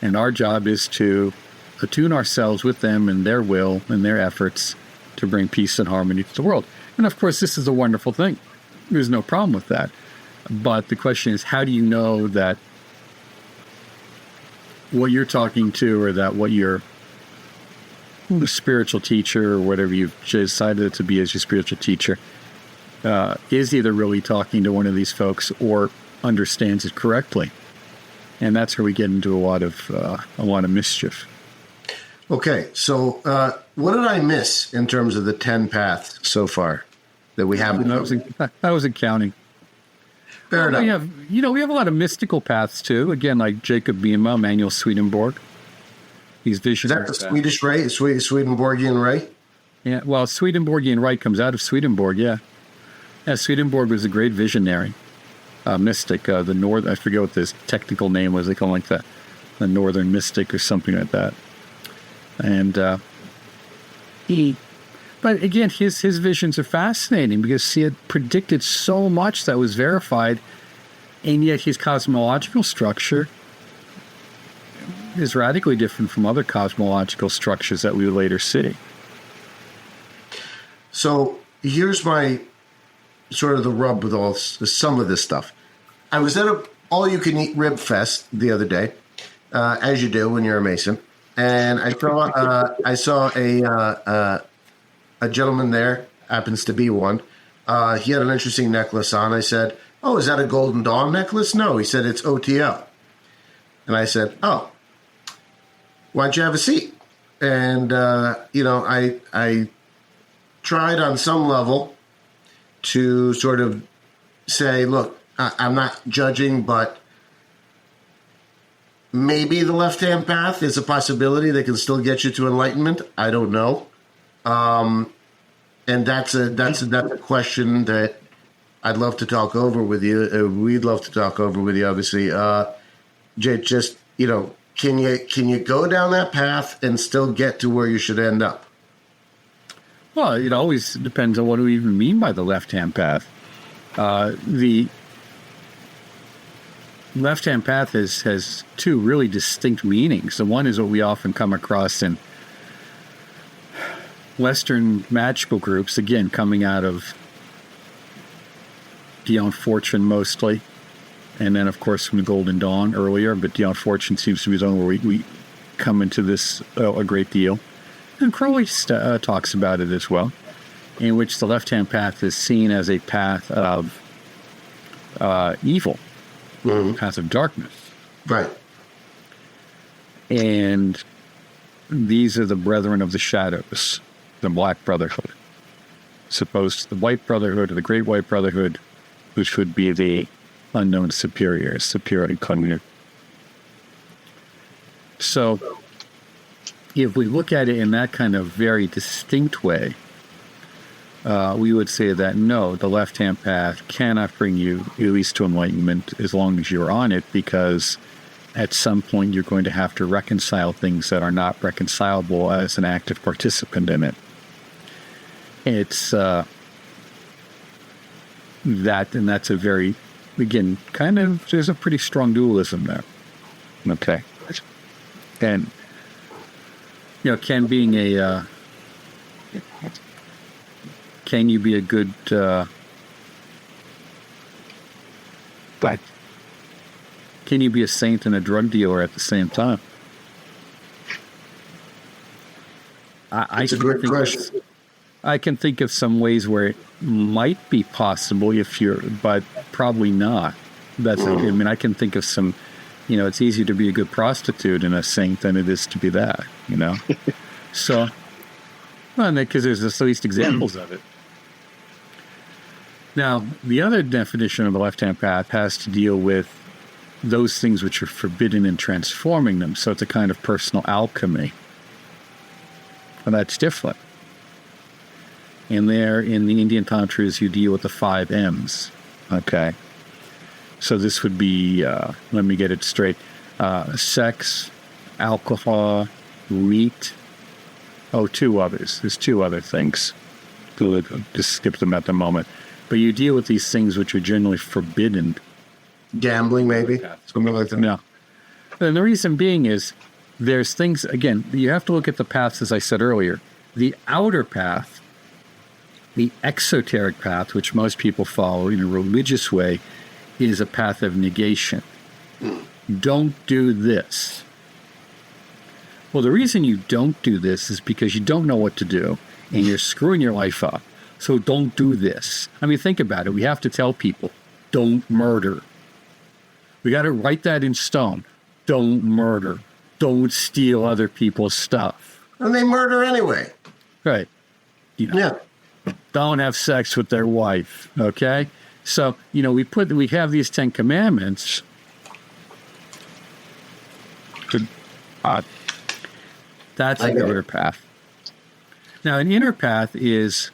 And our job is to attune ourselves with them and their will and their efforts to bring peace and harmony to the world. And of course, this is a wonderful thing. There's no problem with that. But the question is, how do you know that what you're talking to, or that what your spiritual teacher, or whatever you've decided to be as your spiritual teacher, is either really talking to one of these folks or understands it correctly? And that's where we get into a lot of mischief. Okay, so what did I miss in terms of the 10 paths so far that we haven't? I wasn't counting. Fair enough. We have a lot of mystical paths too. Again, like Jacob Biema, Emanuel Swedenborg. These Is visionary that the paths. Swedish Ray, Swedenborgian Ray? Yeah, well, Swedenborgian Rite comes out of Swedenborg, yeah. Yeah, Swedenborg was a great visionary, mystic. I forget what this technical name was. They call it like the Northern Mystic or something like that. And but again, his visions are fascinating because he had predicted so much that was verified, and yet his cosmological structure is radically different from other cosmological structures that we would later see. So here's my sort of the rub with some of this stuff. I was at a all-you-can-eat rib fest the other day, as you do when you're a Mason, and I saw a gentleman there, happens to be one. He had an interesting necklace on. I said, "Oh, is that a Golden Dawn necklace?" No, he said, "It's OTL." And I said, "Oh, why don't you have a seat?" And I tried on some level to sort of say, look, I'm not judging, but maybe the left-hand path is a possibility that can still get you to enlightenment. I don't know. And that's a question that I'd love to talk over with you. We'd love to talk over with you, obviously. Just, can you go down that path and still get to where you should end up? Well, it always depends on what we even mean by the left-hand path. The left-hand path has two really distinct meanings. The one is what we often come across in Western magical groups, again, coming out of Beyond Fortune mostly, and then, of course, from the Golden Dawn earlier, but Beyond Fortune seems to be the one where we come into this a great deal. And Crowley talks about it as well, in which the left-hand path is seen as a path of evil, path of darkness. Right. And these are the brethren of the shadows, the Black Brotherhood, supposed to the White Brotherhood or the Great White Brotherhood, which would be the unknown superior incognito. So if we look at it in that kind of very distinct way, we would say that no, the left-hand path cannot bring you at least to enlightenment as long as you're on it, because at some point you're going to have to reconcile things that are not reconcilable as an active participant in it. It's that's a very, again, kind of, there's a pretty strong dualism there. Okay. And, can you be a good, but can you be a saint and a drug dealer at the same time? It's a great question. I can think of some ways where it might be possible but probably not. I can think of some, it's easier to be a good prostitute and a saint than it is to be that, So, because there's at least examples of it. Now, the other definition of the left-hand path has to deal with those things which are forbidden and transforming them. So it's a kind of personal alchemy. And that's different. And there, in the Indian Tantras, you deal with the 5 M's. Okay. So this would be, let me get it straight, sex, alcohol, wheat. Oh, 2 others. There's 2 other things. Just skip them at the moment. But you deal with these things which are generally forbidden. Gambling, maybe? Something like that? No. And the reason being is there's things, again, you have to look at the paths, as I said earlier. The outer path The exoteric path, which most people follow in a religious way, is a path of negation. Don't do this. Well, the reason you don't do this is because you don't know what to do, and you're screwing your life up. So don't do this. I mean, think about it. We have to tell people, don't murder. We got to write that in stone. Don't murder. Don't steal other people's stuff. And they murder anyway. Right. You know, don't have sex with their wife. Okay? So, you know, we have these 10 commandments. That's an outer path. Now, an inner path is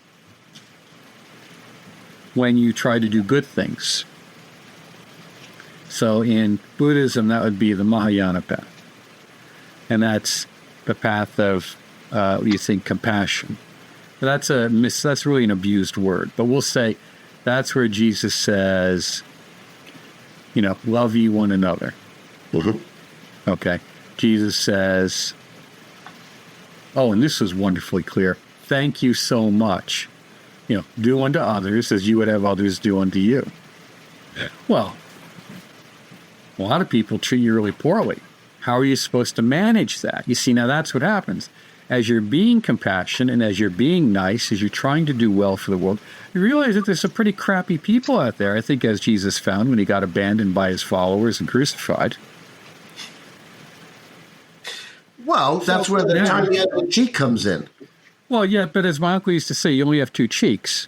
when you try to do good things. So in Buddhism, that would be the Mahayana path. And that's the path of, you think, compassion. But that's really an abused word. But we'll say that's where Jesus says, you know, love ye one another. Mm-hmm. Okay. Jesus says, oh, and this was wonderfully clear. Thank you so much. You know, do unto others as you would have others do unto you. Well, a lot of people treat you really poorly. How are you supposed to manage that? You see, now that's what happens. As you're being compassionate and as you're being nice, as you're trying to do well for the world, you realize that there's some pretty crappy people out there, I think, as Jesus found when he got abandoned by his followers and crucified. Well, that's where the tiny ugly cheek comes in. Well, yeah, but as my uncle used to say, you only have two cheeks,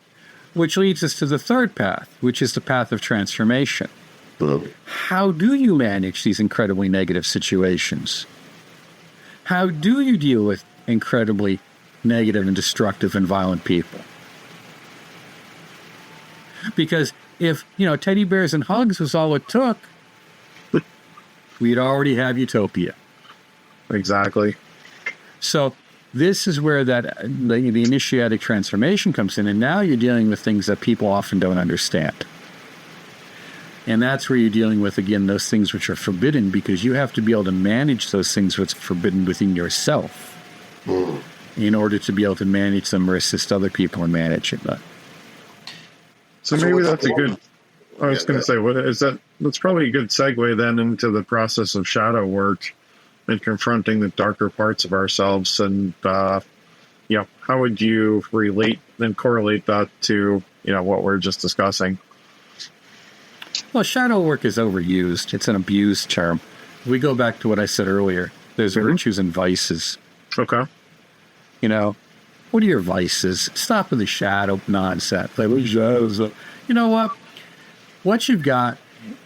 which leads us to the third path, which is the path of transformation. How do you manage these incredibly negative situations? How do you deal with incredibly negative and destructive and violent people? Because if, you know, teddy bears and hugs was all it took, we'd already have utopia. Exactly. So this is where the initiatic transformation comes in, and now you're dealing with things that people often don't understand. And that's where you're dealing with, again, those things which are forbidden, because you have to be able to manage those things which are forbidden within yourself in order to be able to manage them or assist other people in managing that. So maybe that's a good... I was going to say, what is that? That's probably a good segue then into the process of shadow work and confronting the darker parts of ourselves. And, you know, how would you relate and correlate that to, you know, what we're just discussing? Well, shadow work is overused. It's an abused term. If we go back to what I said earlier, there's virtues and vices. Okay. You know, what are your vices? Stop with the shadow nonsense. Like, you know what? What you've got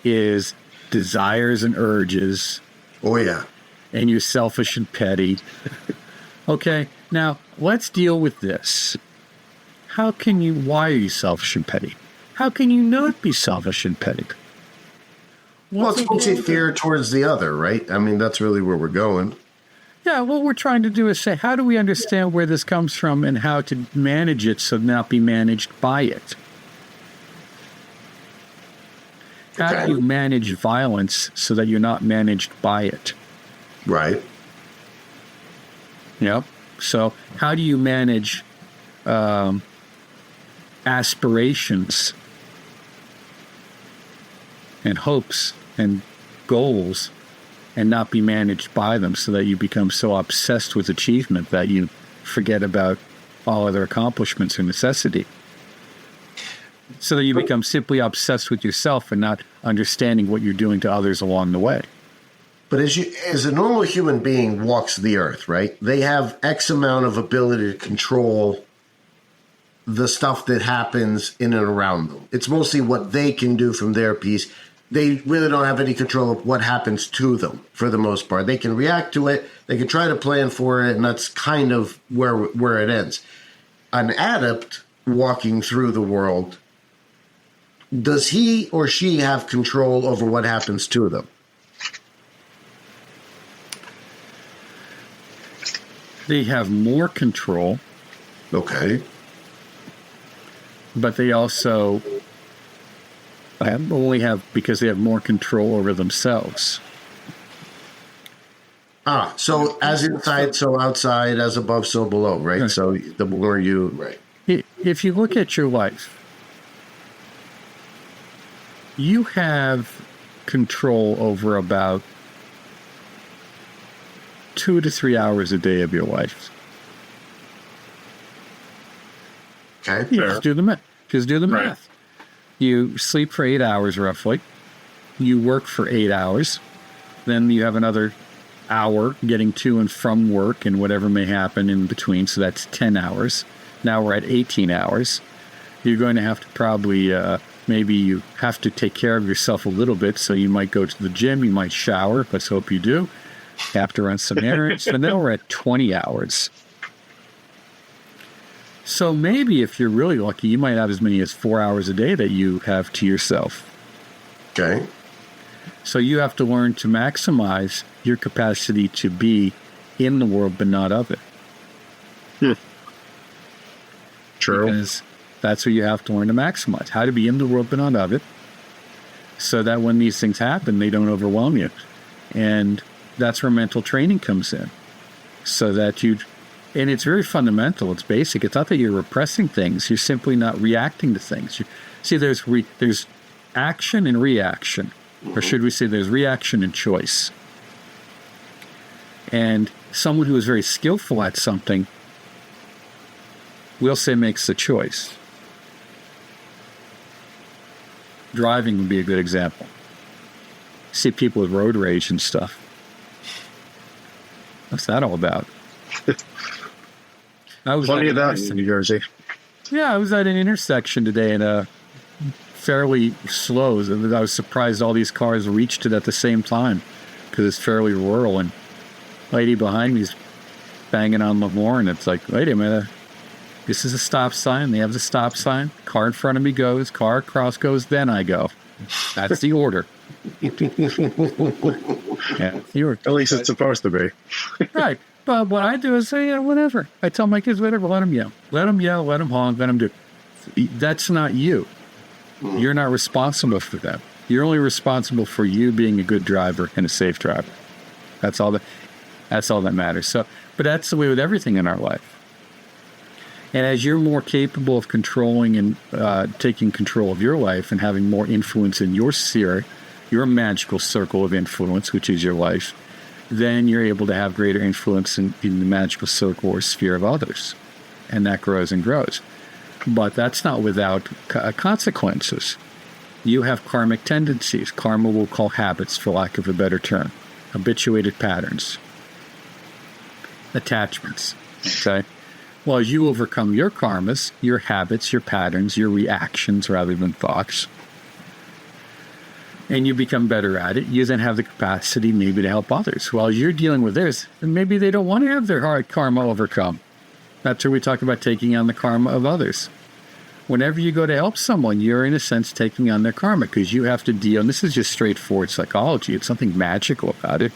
is desires and urges. Oh, yeah. And you're selfish and petty. Okay, now let's deal with this. Why are you selfish and petty? How can you not be selfish and petty? Well, it's mostly fear towards the other, right? I mean, that's really where we're going. Yeah, what we're trying to do is say, how do we understand where this comes from and how to manage it so not be managed by it? How do you manage violence so that you're not managed by it? Right. Yep. So how do you manage aspirations and hopes and goals and not be managed by them so that you become so obsessed with achievement that you forget about all other accomplishments or necessity? So that you become simply obsessed with yourself and not understanding what you're doing to others along the way. But as a normal human being walks the earth, right? They have X amount of ability to control the stuff that happens in and around them. It's mostly what they can do from their piece. They really don't have any control of what happens to them for the most part. They can react to it. They can try to plan for it, and that's kind of where it ends. An adept walking through the world, does he or she have control over what happens to them? They have more control. Okay. But they also only have, because they have more control over themselves. So as inside, so outside, as above, so below, right? So the more you, right. if you look at your life, you have control over about 2 to 3 hours a day of your life. Okay. Just do the math. Right. You sleep for 8 hours roughly. You work for 8 hours. Then you have another hour getting to and from work and whatever may happen in between. So that's 10 hours. Now we're at 18 hours. You're going to have to probably, maybe you have to take care of yourself a little bit. So you might go to the gym, you might shower. Let's hope you do. You have to run some errands. And then we're at 20 hours. So maybe if you're really lucky, you might have as many as 4 hours a day that you have to yourself. Okay. So you have to learn to maximize your capacity to be in the world, but not of it. True. Because that's what you have to learn to maximize. How to be in the world, but not of it. So that when these things happen, they don't overwhelm you. And that's where mental training comes in. So that and it's very fundamental. It's basic. It's not that you're repressing things. You're simply not reacting to things. See, there's action and reaction. Or should we say there's reaction and choice. And someone who is very skillful at something, we'll say makes a choice. Driving would be a good example. See people with road rage and stuff. What's that all about? Plenty of that in New Jersey. Yeah, I was at an intersection today and fairly slow. I was surprised all these cars reached it at the same time because it's fairly rural. And lady behind me is banging on the horn. It's like, wait a minute. This is a stop sign. They have the stop sign. Car in front of me goes. Car across goes. Then I go. That's the order. Yeah, the order. At least it's supposed to be. Right. But what I do is say, yeah, whatever. I tell my kids, whatever, let them yell. Let them yell, let them honk, let them do. That's not you. You're not responsible for that. You're only responsible for you being a good driver and a safe driver. That's all that matters. So, but that's the way with everything in our life. And as you're more capable of controlling and taking control of your life and having more influence in your sphere, your magical circle of influence, which is your life, then you're able to have greater influence in the magical circle or sphere of others. And that grows and grows. But that's not without consequences. You have karmic tendencies. Karma we'll call habits, for lack of a better term. Habituated patterns. Attachments. Okay? Well, as you overcome your karmas, your habits, your patterns, your reactions rather than thoughts, and you become better at it, you then have the capacity maybe to help others. While you're dealing with theirs, and maybe they don't want to have their hard karma overcome. That's where we talk about taking on the karma of others. Whenever you go to help someone, you're in a sense taking on their karma because you have to deal, and this is just straightforward psychology, it's something magical about it.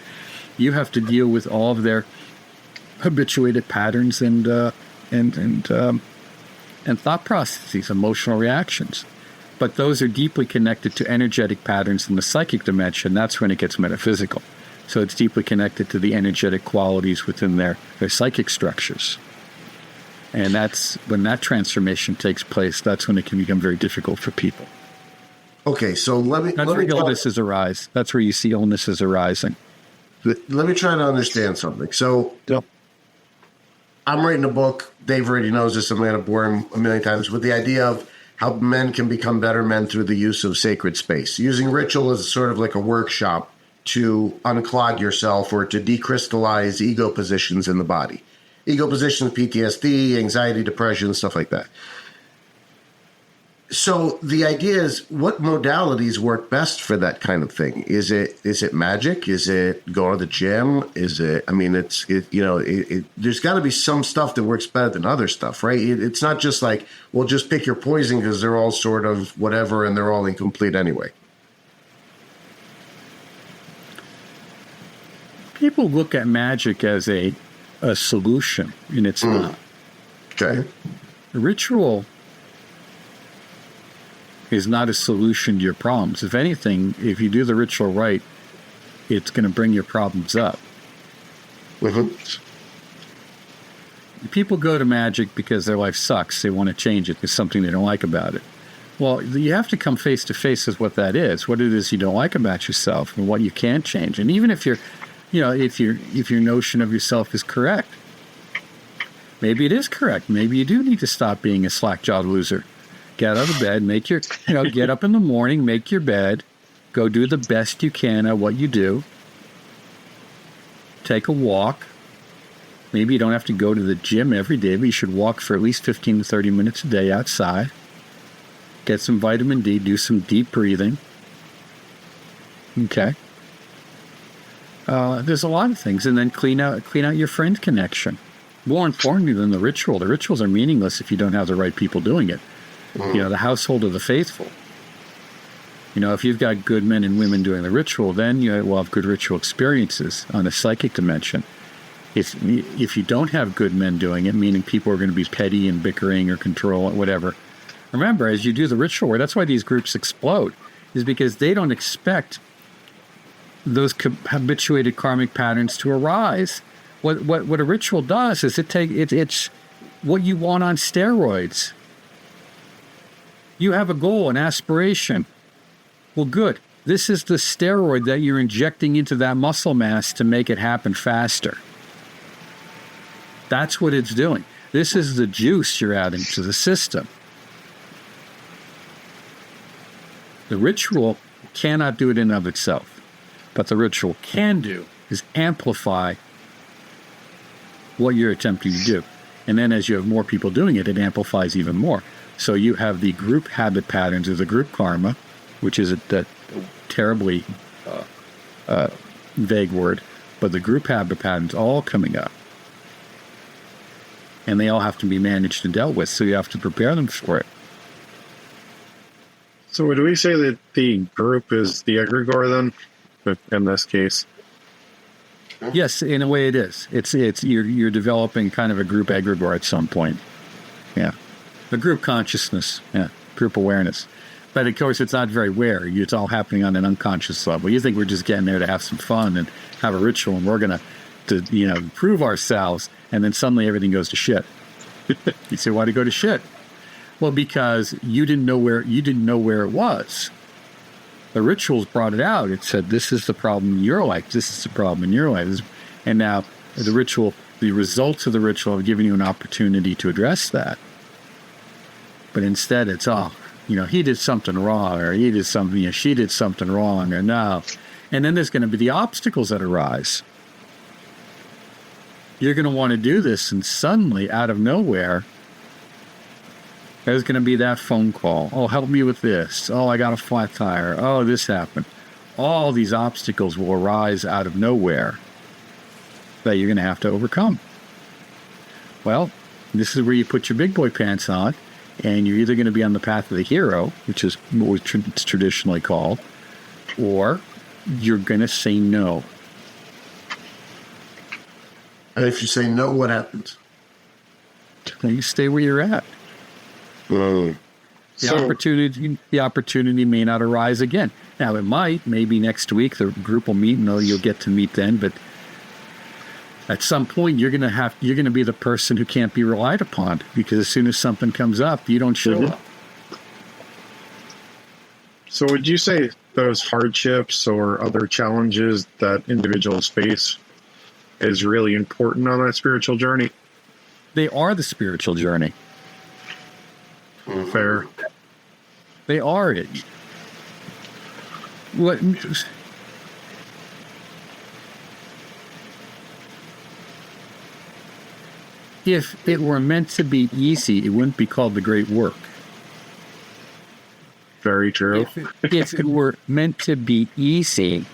You have to deal with all of their habituated patterns and thought processes, emotional reactions. But those are deeply connected to energetic patterns in the psychic dimension. That's when it gets metaphysical. So it's deeply connected to the energetic qualities within their psychic structures. And that's when that transformation takes place, that's when it can become very difficult for people. Okay, so let me... That's where illnesses arise. That's where you see illnesses arising. Let me try to understand something. So... Yep. I'm writing a book. Dave already knows this. I'm going to bore him a million times with the idea of how men can become better men through the use of sacred space. Using ritual as sort of like a workshop to unclog yourself or to decrystallize ego positions in the body. Ego positions, PTSD, anxiety, depression, stuff like that. So the idea is, what modalities work best for that kind of thing? Is it magic? Is it going to the gym? Is it? I mean, there's got to be some stuff that works better than other stuff, right? It's not just like, well, just pick your poison because they're all sort of whatever and they're all incomplete anyway. People look at magic as a solution, and it's not. Okay. Ritual is not a solution to your problems. If anything, if you do the ritual right, it's going to bring your problems up. Mm-hmm. People go to magic because their life sucks. They want to change it. There's something they don't like about it. Well, you have to come face to face with what that is, what it is you don't like about yourself, and what you can't change. And even if if your notion of yourself is correct, maybe it is correct. Maybe you do need to stop being a slack-jawed loser. Get out of bed, get up in the morning, make your bed, go do the best you can at what you do. Take a walk. Maybe you don't have to go to the gym every day, but you should walk for at least 15 to 30 minutes a day outside. Get some vitamin D, do some deep breathing. Okay. There's a lot of things. And then clean out your friend connection. More importantly than the ritual. The rituals are meaningless if you don't have the right people doing it. The household of the faithful. If you've got good men and women doing the ritual, then you will have good ritual experiences on a psychic dimension. If you don't have good men doing it, meaning people are going to be petty and bickering or control or whatever, remember, as you do the ritual work, that's why these groups explode, is because they don't expect those habituated karmic patterns to arise. What a ritual does is it's what you want on steroids. You have a goal, an aspiration. Well, good. This is the steroid that you're injecting into that muscle mass to make it happen faster. That's what it's doing. This is the juice you're adding to the system. The ritual cannot do it in and of itself. But the ritual can do is amplify what you're attempting to do. And then as you have more people doing it, it amplifies even more. So you have the group habit patterns of the group karma, which is a terribly vague word, but the group habit patterns all coming up. And they all have to be managed and dealt with, so you have to prepare them for it. So would we say that the group is the egregore then, in this case? Yes, in a way it is. It's you're developing kind of a group egregore at some point. Yeah. The group consciousness, group awareness. But of course, it's not very aware. It's all happening on an unconscious level. You think we're just getting there to have some fun and have a ritual, and we're going to prove ourselves, and then suddenly everything goes to shit. You say, why'd it go to shit? Well, because you didn't know where it was. The rituals brought it out. It said, this is the problem in your life. This is the problem in your life. And now the results of the ritual have given you an opportunity to address that. But instead it's, he did something wrong, or he did something, she did something wrong, or no. And then there's going to be the obstacles that arise. You're going to want to do this, and suddenly, out of nowhere, there's going to be that phone call. Oh, help me with this. Oh, I got a flat tire. Oh, this happened. All these obstacles will arise out of nowhere that you're going to have to overcome. Well, this is where you put your big boy pants on, and you're either going to be on the path of the hero, which is what it's traditionally called, or you're going to say no. And if you say no, what happens? Then you stay where you're at. The opportunity may not arise again. Now, it might. Maybe next week the group will meet, and you'll get to meet then. But at some point, you're going to be the person who can't be relied upon, because as soon as something comes up, you don't show up. So would you say those hardships or other challenges that individuals face is really important on that spiritual journey? They are the spiritual journey. Fair. They are it. What? If it were meant to be easy, it wouldn't be called the great work. Very true. If it were meant to be easy,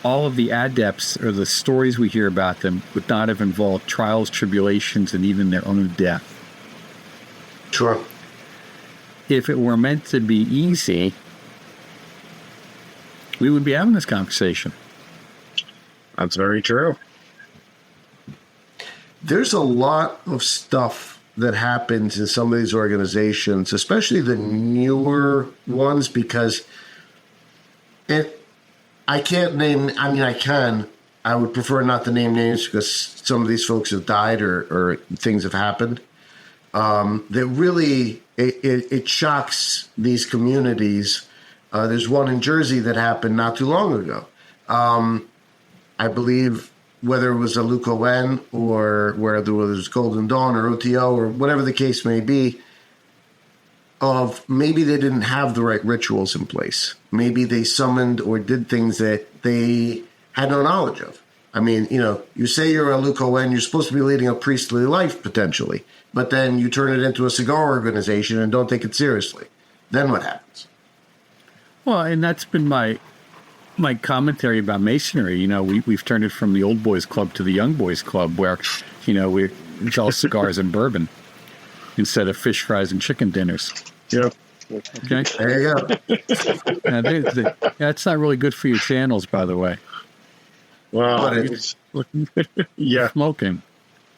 all of the adepts or the stories we hear about them would not have involved trials, tribulations, and even their own death. Sure. If it were meant to be easy, we would be having this conversation. That's very true. There's a lot of stuff that happens in some of these organizations, especially the newer ones, because I can, I would prefer not to name names because some of these folks have died or things have happened. That really, it shocks these communities. There's one in Jersey that happened not too long ago. I believe whether it was a Luke Owen or whether it was Golden Dawn or OTO or whatever the case may be, of maybe they didn't have the right rituals in place. Maybe they summoned or did things that they had no knowledge of. I mean, you say you're a Luke Owen, you're supposed to be leading a priestly life potentially, but then you turn it into a cigar organization and don't take it seriously. Then what happens? Well, and that's been my commentary about Masonry. We've turned it from the old boys club to the young boys club, where it's all cigars and bourbon instead of fish fries and chicken dinners. Yep. Okay. There you go. That's not really good for your channels, by the way. Well, yeah. Smoking.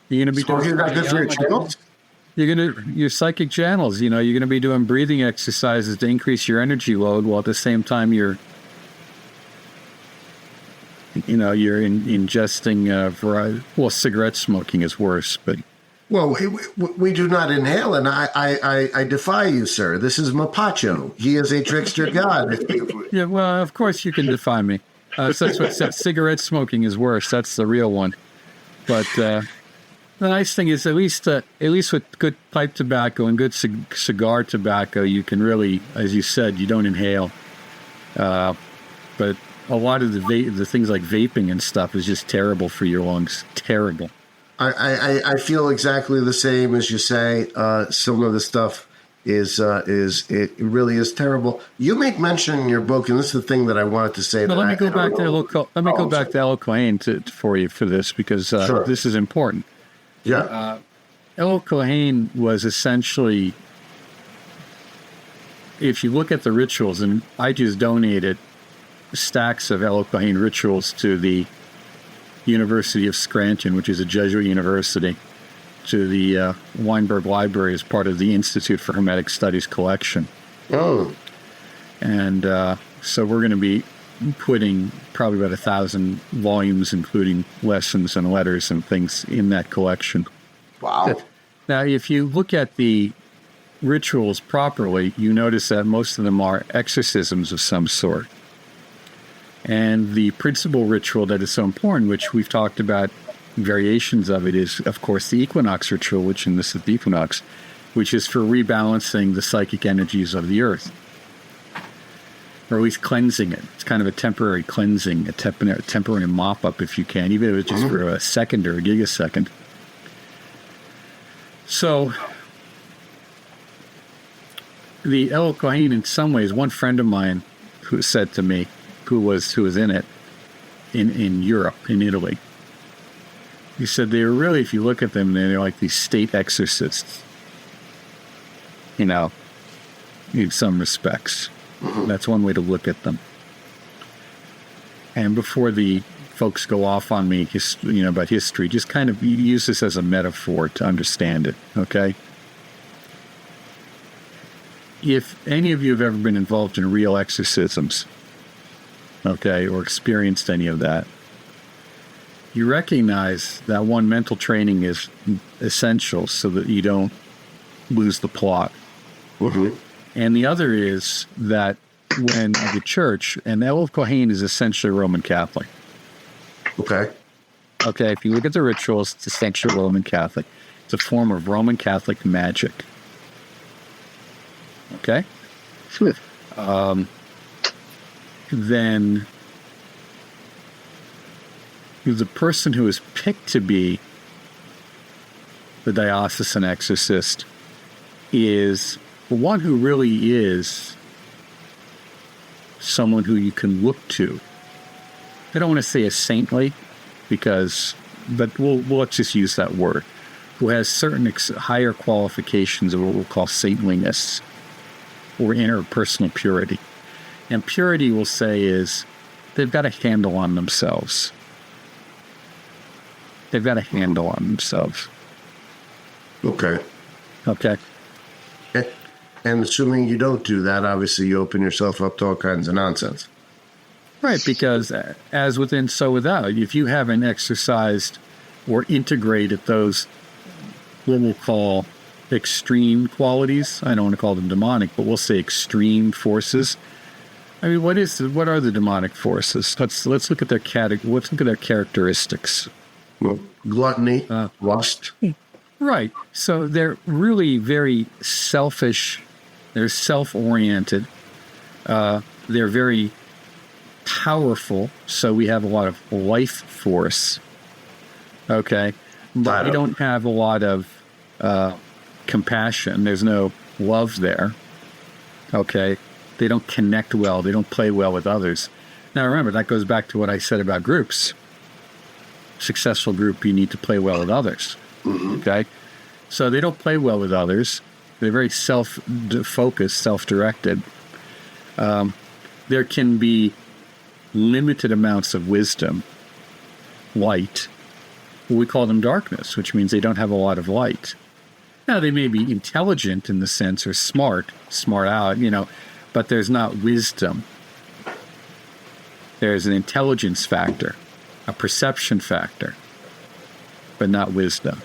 You're gonna be Smoking not good for your channels? your psychic channels. You're gonna be doing breathing exercises to increase your energy load, while at the same time you're ingesting variety. Well, cigarette smoking is worse, but. Well, we do not inhale, and I defy you, sir. This is Mapacho. He is a trickster god. Yeah, well, of course you can defy me. So that's what said. Cigarette smoking is worse. That's the real one. But the nice thing is, at least with good pipe tobacco and good cigar tobacco, you can really, as you said, you don't inhale. But a lot of the things like vaping and stuff is just terrible for your lungs. Terrible. I feel exactly the same as you say. Some of the stuff it really is terrible. You make mention in your book, and this is the thing that I wanted to say. Let me go back to El Cohen for you for this, because Sure. this is important. Yeah. El Cohen was essentially, if you look at the rituals, and I just donated stacks of El Cohen rituals to the University of Scranton, which is a Jesuit university, to the Weinberg Library as part of the Institute for Hermetic Studies collection. Oh. And so we're going to be putting probably about 1,000 volumes, including lessons and letters and things, in that collection. Wow. Now, if you look at the rituals properly, you notice that most of them are exorcisms of some sort. And the principal ritual that is so important, which we've talked about variations of it, is, of course, the equinox ritual, which in this is the equinox, which is for rebalancing the psychic energies of the earth, or at least cleansing it. It's kind of a temporary cleansing, a temporary mop-up, if you can, even if it's just for a second or a gigasecond. So the El Cohen, in some ways, one friend of mine who said to me, who was in it, in Europe, in Italy, he said they were really, if you look at them, they're like these state exorcists, in some respects. That's one way to look at them. And before the folks go off on me, about history, just kind of use this as a metaphor to understand it, okay? If any of you have ever been involved in real exorcisms, okay, or experienced any of that, you recognize that one, mental training is essential so that you don't lose the plot. Mm-hmm. And the other is that when the church, and El Cohen is essentially Roman Catholic. Okay. Okay, if you look at the rituals, it's essentially Roman Catholic. It's a form of Roman Catholic magic. Okay? Sure. Then the person who is picked to be the diocesan exorcist is one who really is someone who you can look to. I don't want to say a saintly, but let's just use that word, who has certain higher qualifications of what we'll call saintliness or interpersonal purity. And purity, we'll say, is they've got a handle on themselves. They've got a handle on themselves. Okay. Okay. And assuming you don't do that, obviously you open yourself up to all kinds of nonsense. Right, because as within, so without. If you haven't exercised or integrated those what we'll call extreme qualities, I don't want to call them demonic, but we'll say extreme forces. I mean, what are the demonic forces? Let's look at their let's look at their characteristics. Well, gluttony, lust. Right. So they're really very selfish. They're self-oriented. They're very powerful. So we have a lot of life force. Okay. But we don't have a lot of compassion. There's no love there. Okay. They don't connect well. They don't play well with others. Now, remember, that goes back to what I said about groups. Successful group, you need to play well with others. Mm-hmm. Okay? So they don't play well with others. They're very self-focused, self-directed. There can be limited amounts of wisdom, light. We call them darkness, which means they don't have a lot of light. Now, they may be intelligent in the sense, or smart out, but there's not wisdom. There's an intelligence factor, a perception factor, but not wisdom.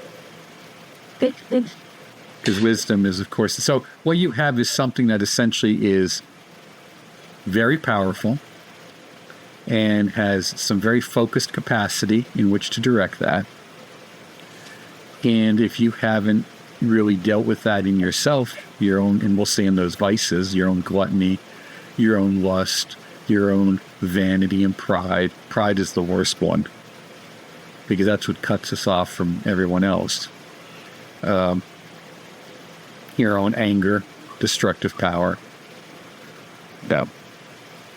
Because wisdom is, of course, so what you have is something that essentially is very powerful and has some very focused capacity in which to direct that. And if you haven't really dealt with that in yourself, your own, and we'll say in those vices, your own gluttony, your own lust, your own vanity and pride. Pride is the worst one because that's what cuts us off from everyone else. Your own anger, destructive power. Yeah.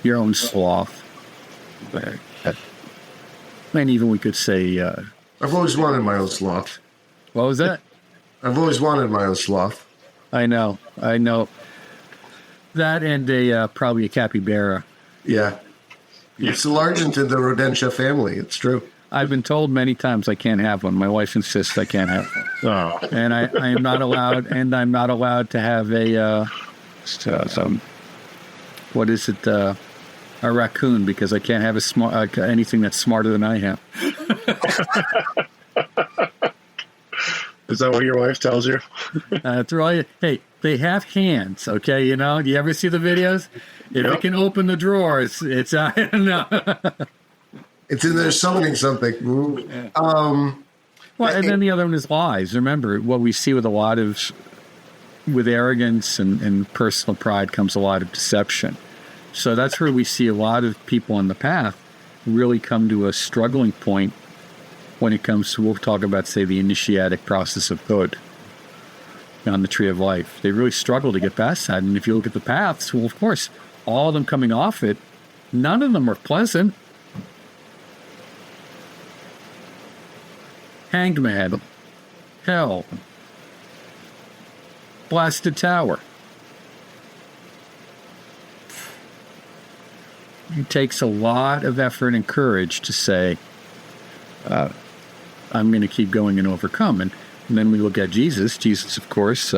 Your own sloth. And even we could say... I've always wanted my own sloth. What was that? I've always wanted my own sloth. I know. That and probably a capybara. Yeah. It's the largest in the Rodentia family. It's true. I've been told many times I can't have one. My wife insists I can't have one. Oh. And I am not allowed, and I'm not allowed to have what is it, a raccoon, because I can't have anything that's smarter than I am. Is that what your wife tells you? Hey, they have hands, okay? Do you ever see the videos? If it can open the drawers, it's no. It's in there summoning something. Well, and then the other one is lies. Remember, what we see with with arrogance and personal pride comes a lot of deception. So that's where we see a lot of people on the path really come to a struggling point when it comes to, we'll talk about, say, the initiatic process of good on the tree of life. They really struggle to get past that. And if you look at the paths, well, of course, all of them coming off it, none of them are pleasant. Hanged man, hell, blasted tower. It takes a lot of effort and courage to say, I'm going to keep going and overcome. And then we look at Jesus. Jesus, of course,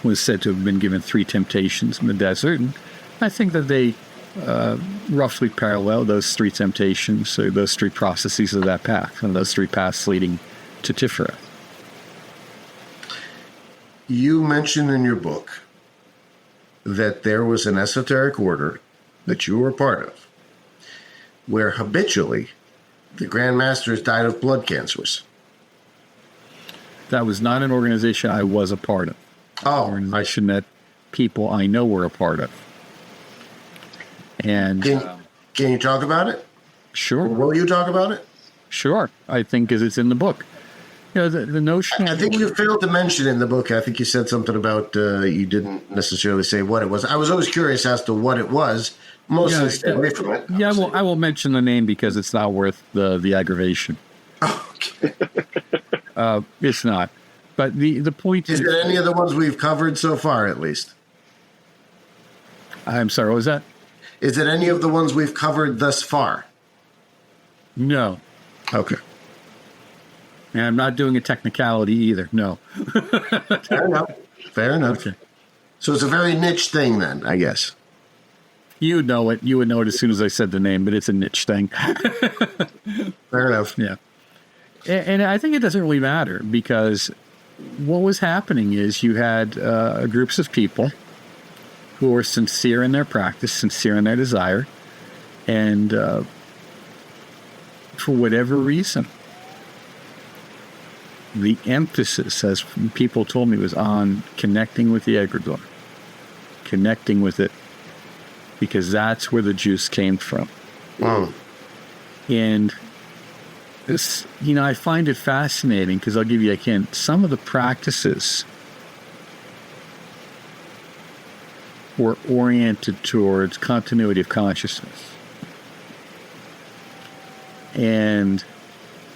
was said to have been given 3 temptations in the desert. And I think that they roughly parallel those 3 temptations, so those 3 processes of that path, and those 3 paths leading to Tiferet. You mentioned in your book that there was an esoteric order that you were a part of, where habitually the Grand Masters died of blood cancers. That was not an organization I was a part of. Oh. An organization that people I know were a part of. And can you talk about it? Sure. Will you talk about it? Sure. I think it's in the book. The notion... I think you failed to mention in the book, I think you said something about you didn't necessarily say what it was. I was always curious as to what it was. Mostly stay away from it. Yeah, well, I will mention the name because it's not worth the aggravation. Okay. It's not. But the point is... Is it any of the ones we've covered so far, at least? I'm sorry, what was that? Is it any of the ones we've covered thus far? No. Okay. And I'm not doing a technicality either. No. Fair enough. Okay. So it's a very niche thing then, I guess. You would know it. You would know it as soon as I said the name, but it's a niche thing. Fair enough. Yeah. And I think it doesn't really matter, because what was happening is you had groups of people who were sincere in their practice, sincere in their desire, and for whatever reason, the emphasis, as people told me, was on connecting with the egregore, connecting with it, because that's where the juice came from. Mm. And this, I find it fascinating, because I'll give you a hint. Some of the practices were oriented towards continuity of consciousness. And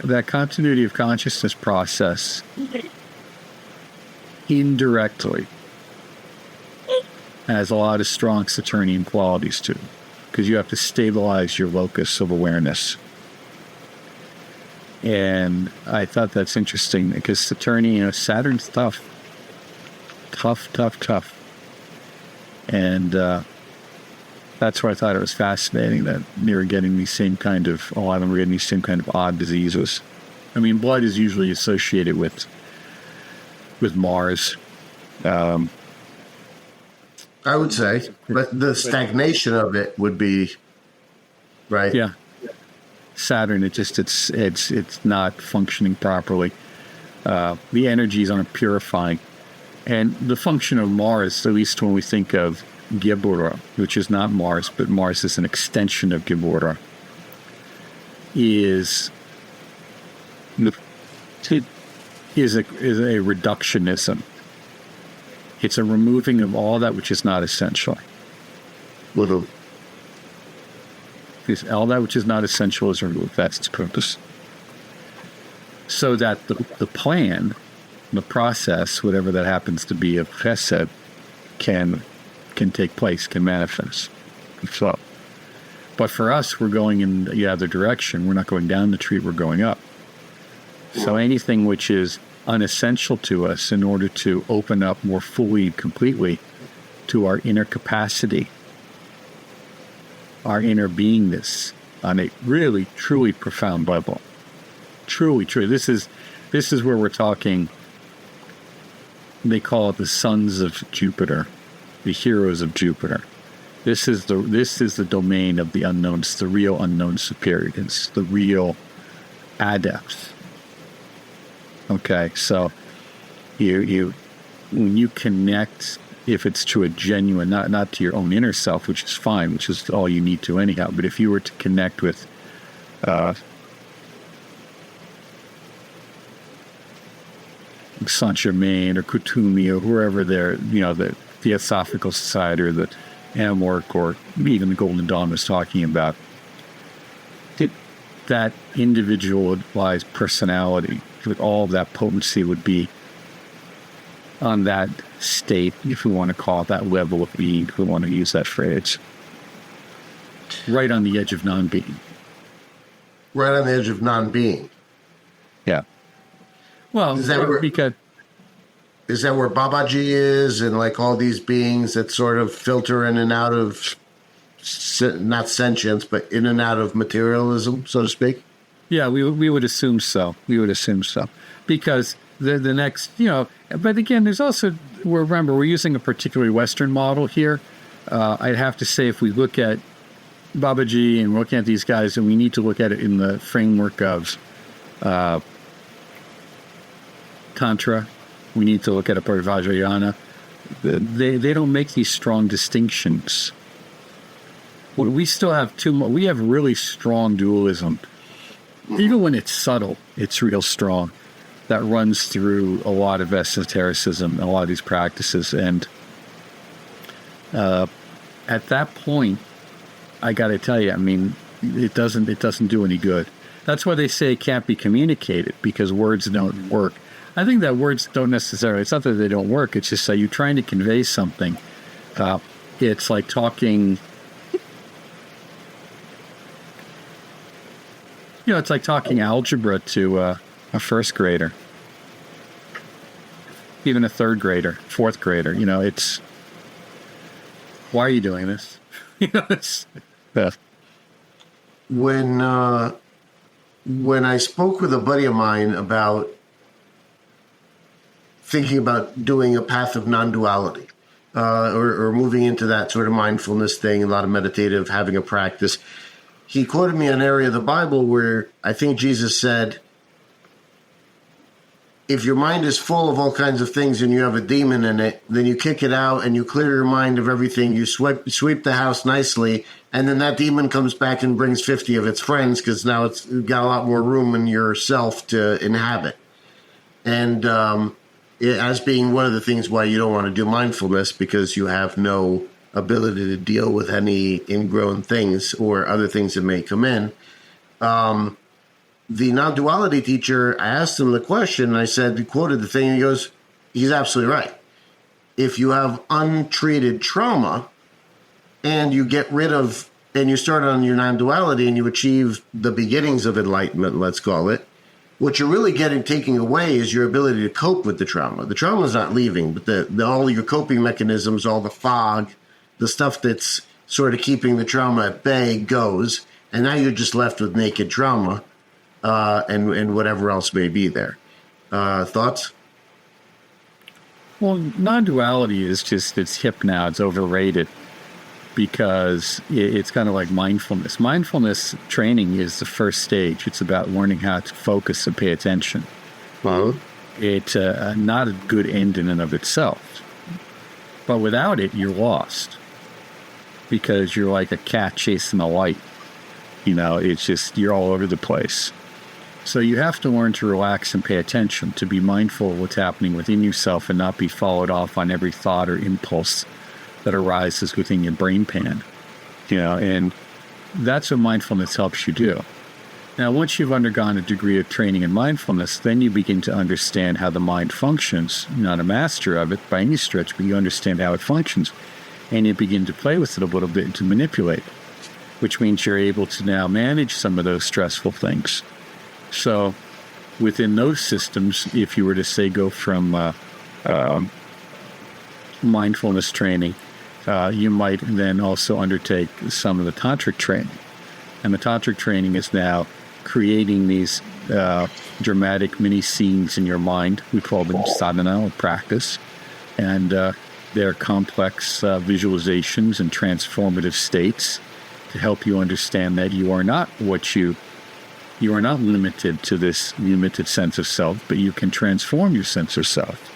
that continuity of consciousness process indirectly has a lot of strong Saturnian qualities to it, because you have to stabilize your locus of awareness. And I thought that's interesting, because Saturnian, Saturn's tough. Tough. And that's why I thought it was fascinating that they were getting these same kind of, a lot of them were getting these same kind of odd diseases. I mean, blood is usually associated with Mars. I would say, but the stagnation of it would be, right? Yeah. Saturn, it's not functioning properly. The energies aren't purifying. And the function of Mars, at least when we think of Gebura, which is not Mars, but Mars is an extension of Gebura, is a reductionism. It's a removing of all that which is not essential. Little. Because all that which is not essential is removed. That's its purpose. So that the plan, the process, whatever that happens to be of chesed, can take place, can manifest. So, but for us, we're going in the other direction. We're not going down the tree, we're going up. So anything which is unessential to us, in order to open up more fully, completely to our inner capacity, our inner beingness, on a really, truly profound level. Truly. This is where we're talking. They call it the sons of Jupiter, the heroes of Jupiter. This is the domain of the unknowns, the real unknown superiors, the real adepts. Okay, so you when you connect, if it's to a genuine, not to your own inner self, which is fine, which is all you need to anyhow, but if you were to connect with Saint Germain or Kutumi or whoever they're, the Theosophical Society or the Amorc or even the Golden Dawn was talking about, that individualized personality with all of that potency would be on that state, if we want to call it that level of being, if we want to use that phrase, right on the edge of non-being. Right on the edge of non-being. Yeah. Well, is that where Babaji is, and like all these beings that sort of filter in and out of, not sentience, but in and out of materialism, so to speak? Yeah, we would assume so. Because the next, but again, there's also, remember, we're using a particularly Western model here. I'd have to say, if we look at Babaji and looking at these guys, and we need to look at it in the framework of Tantra, we need to look at a Vajrayana. They don't make these strong distinctions. We still have we have really strong dualism. Even when it's subtle, it's real strong. That runs through a lot of esotericism, a lot of these practices. And at that point, I got to tell you, I mean, it doesn't do any good. That's why they say it can't be communicated, because words don't work. I think that words don't necessarily, it's not that they don't work, it's just that you're trying to convey something. It's like talking, it's like talking algebra to a first grader, even a third grader, fourth grader. It's, why are you doing this? Yeah. When I spoke with a buddy of mine about thinking about doing a path of non-duality, or moving into that sort of mindfulness thing, a lot of meditative, having a practice, he quoted me an area of the Bible where I think Jesus said, if your mind is full of all kinds of things and you have a demon in it, then you kick it out and you clear your mind of everything. You sweep the house nicely, and then that demon comes back and brings 50 of its friends because now it's got a lot more room in yourself to inhabit. And as being one of the things why you don't want to do mindfulness, because you have no ability to deal with any ingrown things or other things that may come in. The non-duality teacher, I asked him the question, I said, he quoted the thing, and he goes, he's absolutely right. If you have untreated trauma and you get rid of, and you start on your non-duality and you achieve the beginnings of enlightenment, let's call it, what you're really taking away is your ability to cope with the trauma. The trauma is not leaving, but all your coping mechanisms, all the fog, the stuff that's sort of keeping the trauma at bay goes, and now you're just left with naked trauma. And whatever else may be there. Thoughts? Well, non-duality is just, it's hip now. It's overrated because it's kind of like mindfulness. Mindfulness training is the first stage. It's about learning how to focus and pay attention. Well, It's not a good end in and of itself. But without it, you're lost because you're like a cat chasing a light. It's just, you're all over the place. So you have to learn to relax and pay attention, to be mindful of what's happening within yourself and not be followed off on every thought or impulse that arises within your brain pan. And that's what mindfulness helps you do. Now, once you've undergone a degree of training in mindfulness, then you begin to understand how the mind functions. You're not a master of it by any stretch, but you understand how it functions. And you begin to play with it a little bit and to manipulate it, which means you're able to now manage some of those stressful things. So within those systems, if you were to say go from mindfulness training, you might then also undertake some of the tantric training. And the tantric training is now creating these dramatic mini scenes in your mind. We call them sadhana, or practice. And they're complex visualizations and transformative states to help you understand that you are not you are not limited to this limited sense of self, but you can transform your sense of self.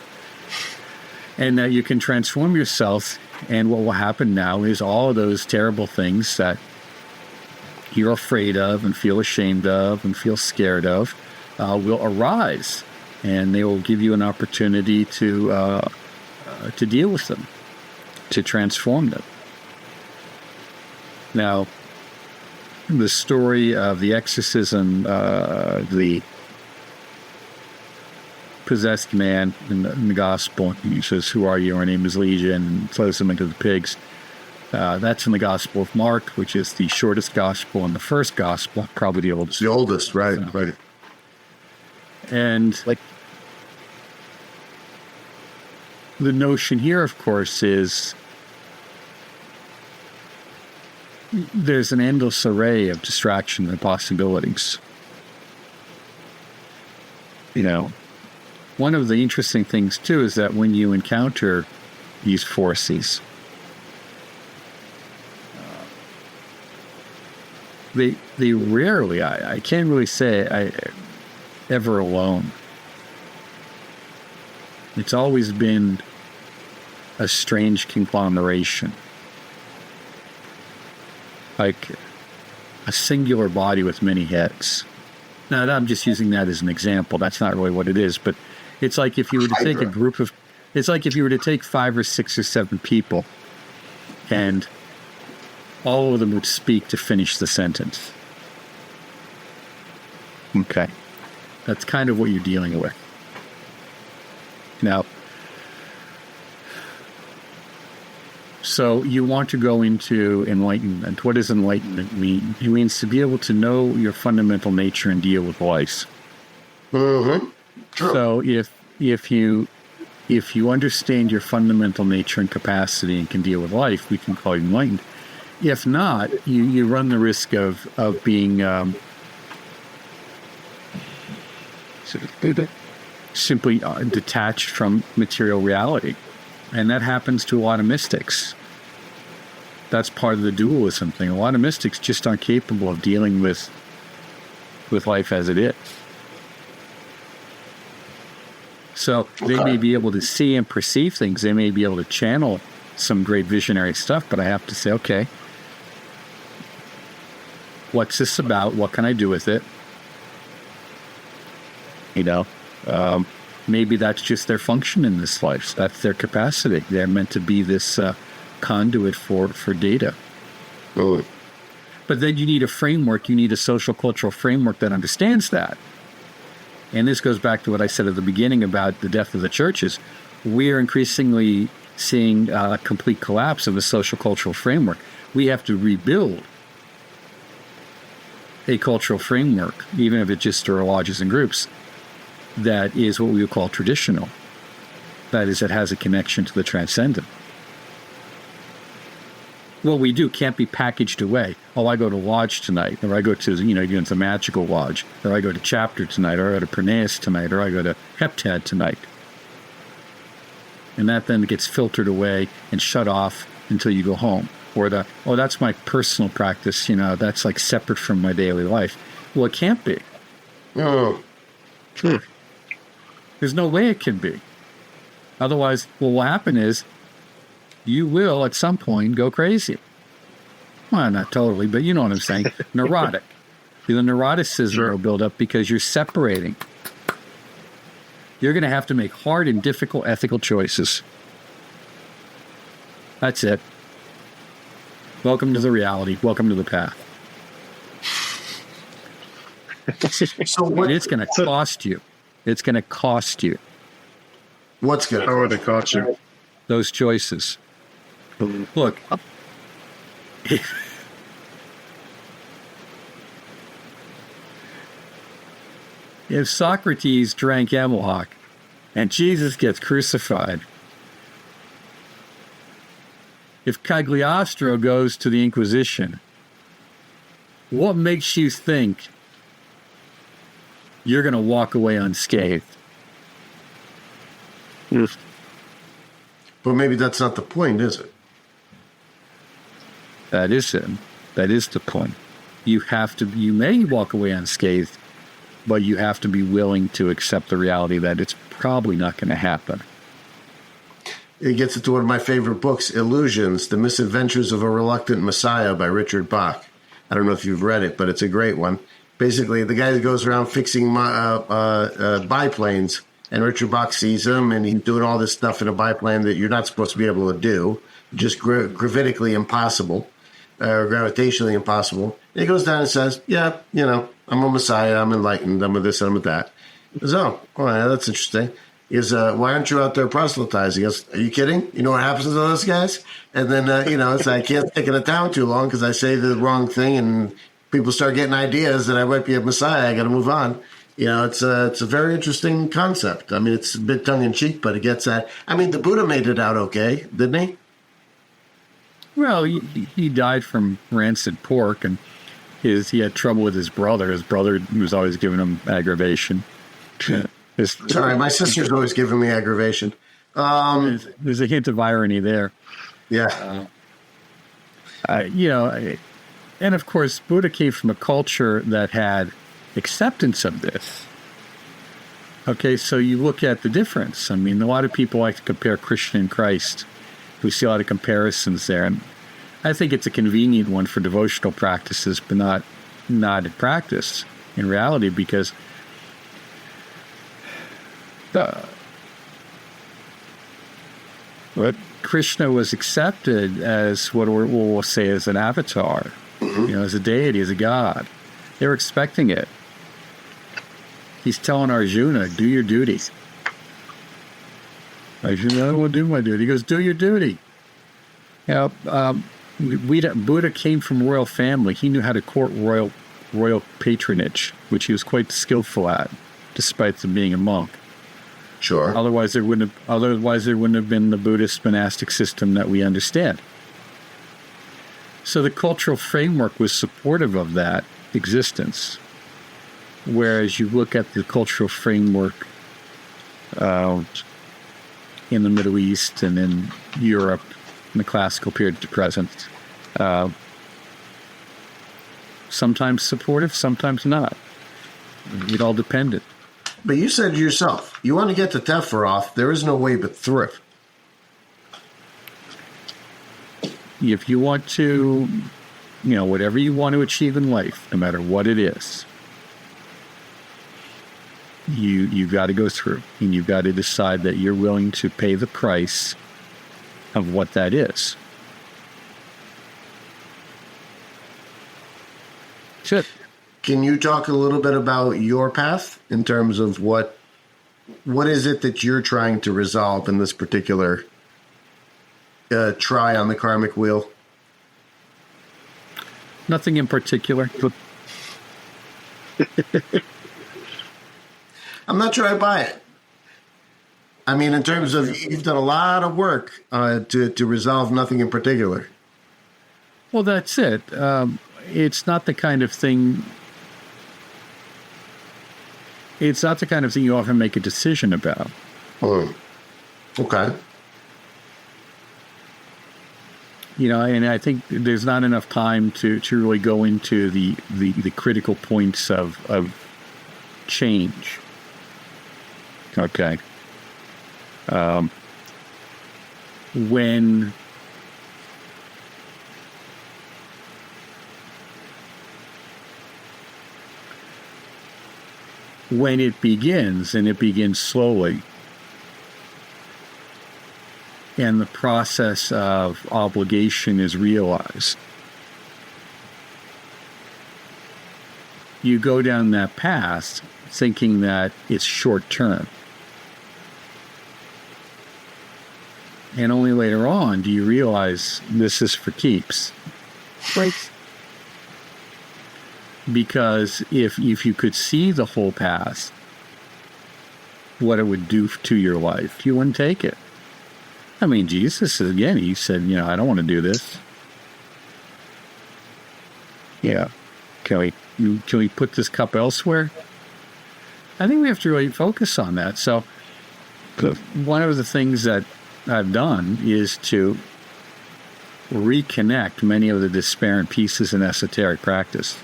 And you can transform yourself, and what will happen now is all of those terrible things that you're afraid of and feel ashamed of and feel scared of will arise, and they will give you an opportunity to deal with them, to transform them. Now, the story of the exorcism, the possessed man in the gospel, he says, "Who are you?" "Our name is Legion," and throws him into the pigs. That's in the Gospel of Mark, which is the shortest gospel and the first gospel, probably the oldest. The oldest, right, right. And the notion here, of course, is there's an endless array of distraction and possibilities. One of the interesting things, too, is that when you encounter these forces, they rarely, I can't really say ever alone. It's always been a strange conglomeration. Like a singular body with many heads. Now, I'm just using that as an example. That's not really what it is, but it's like if you were to take it's like if you were to take 5 or 6 or 7 people and all of them would speak to finish the sentence. Okay. That's kind of what you're dealing with. Now, so you want to go into enlightenment. What does enlightenment mean? It means to be able to know your fundamental nature and deal with life. Mm-hmm. True. So if you understand your fundamental nature and capacity and can deal with life, we can call you enlightened. if not, you run the risk of being simply detached from material reality. And that happens to a lot of mystics. That's part of the dualism thing. A lot of mystics just aren't capable of dealing with life as it is. So they may be able to see and perceive things. They may be able to channel some great visionary stuff, but I have to say, okay, what's this about? What can I do with it? Maybe that's just their function in this life. That's their capacity. They're meant to be this conduit for data. Oh. But then you need a framework. You need a social cultural framework that understands that. And this goes back to what I said at the beginning about the death of the churches. We are increasingly seeing a complete collapse of the social cultural framework. We have to rebuild a cultural framework, even if it's just through lodges and groups, that is what we would call traditional. That is, it has a connection to the transcendent. What we do can't be packaged away. Oh, I go to lodge tonight, or I go to, the magical lodge, or I go to chapter tonight, or I go to Perneus tonight, or I go to Heptad tonight. And that then gets filtered away and shut off until you go home. Or that's my personal practice, that's like separate from my daily life. Well, it can't be. Oh. Sure. There's no way it can be. Otherwise, what will happen is you will, at some point, go crazy. Well, not totally, but you know what I'm saying. Neurotic. The neuroticism will build up because you're separating. You're going to have to make hard and difficult ethical choices. That's it. Welcome to the reality. Welcome to the path. And it's going to cost you. It's going to cost you. What's good? How would it cost you? Those choices. Look. If Socrates drank hemlock and Jesus gets crucified, if Cagliostro goes to the Inquisition, what makes you think you're going to walk away unscathed? But maybe that's not the point, is it? That is it. That is the point. You may walk away unscathed, but you have to be willing to accept the reality that it's probably not going to happen. It gets into one of my favorite books, Illusions, The Misadventures of a Reluctant Messiah by Richard Bach. I don't know if you've read it, but it's a great one. Basically, the guy that goes around fixing biplanes, and Richard Bach sees him, and he's doing all this stuff in a biplane that you're not supposed to be able to do, just gravitically impossible, or gravitationally impossible. And he goes down and says, yeah, I'm a Messiah, I'm enlightened, I'm with this, I'm with that. He goes, oh, all right, that's interesting. He goes, why aren't you out there proselytizing? He goes, are you kidding? You know what happens to those guys? And then, it's I can't stick in a town too long because I say the wrong thing and people start getting ideas that I might be a Messiah. I got to move on. It's a very interesting concept. I mean, it's a bit tongue-in-cheek, but it gets at... I mean, the Buddha made it out okay, didn't he? Well, he died from rancid pork, and he had trouble with his brother. His brother was always giving him aggravation. Sorry, my sister's always giving me aggravation. There's a hint of irony there. Yeah. And of course, Buddha came from a culture that had acceptance of this. Okay, so you look at the difference. I mean, a lot of people like to compare Krishna and Christ. We see a lot of comparisons there. And I think it's a convenient one for devotional practices, but not in practice, in reality, because Krishna was accepted as what we'll say as an avatar, as a deity, as a god. They were expecting it. He's telling Arjuna, do your duty. Arjuna, I don't want to do my duty. He goes, do your duty. Buddha came from royal family. He knew how to court royal patronage, which he was quite skillful at, despite him being a monk. Sure. Otherwise, there wouldn't have been the Buddhist monastic system that we understand. So the cultural framework was supportive of that existence. Whereas you look at the cultural framework in the Middle East and in Europe in the classical period to present, sometimes supportive, sometimes not. It all depended. But you said yourself, you want to get to Sephiroth, there is no way but through. If you want to, whatever you want to achieve in life, no matter what it is, you've got to go through, and you've got to decide that you're willing to pay the price of what that is. That's it. Can you talk a little bit about your path in terms of what is it that you're trying to resolve in this particular try on the karmic wheel? Nothing in particular. I'm not sure I buy it. I mean, in terms of, you've done a lot of work to resolve nothing in particular. Well, that's it. It's not the kind of thing. It's not the kind of thing you often make a decision about. Okay. And I think there's not enough time to really go into the critical points of change. Okay. When it begins, and it begins slowly, and the process of obligation is realized, you go down that path thinking that it's short term. And only later on do you realize this is for keeps. Right. Because if you could see the whole path, what it would do to your life, you wouldn't take it. I mean, Jesus, again, he said, I don't want to do this. Yeah. Can we put this cup elsewhere? I think we have to really focus on that. So one of the things that I've done is to reconnect many of the disparate pieces in esoteric practice.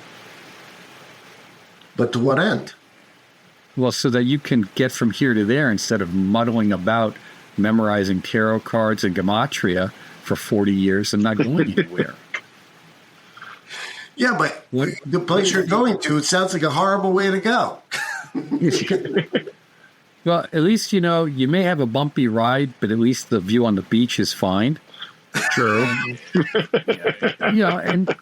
But to what end? Well, so that you can get from here to there instead of muddling about memorizing tarot cards and gematria for 40 years and not going anywhere. Yeah, but the place you're going to, it sounds like a horrible way to go. Well, at least, you may have a bumpy ride, but at least the view on the beach is fine. True. And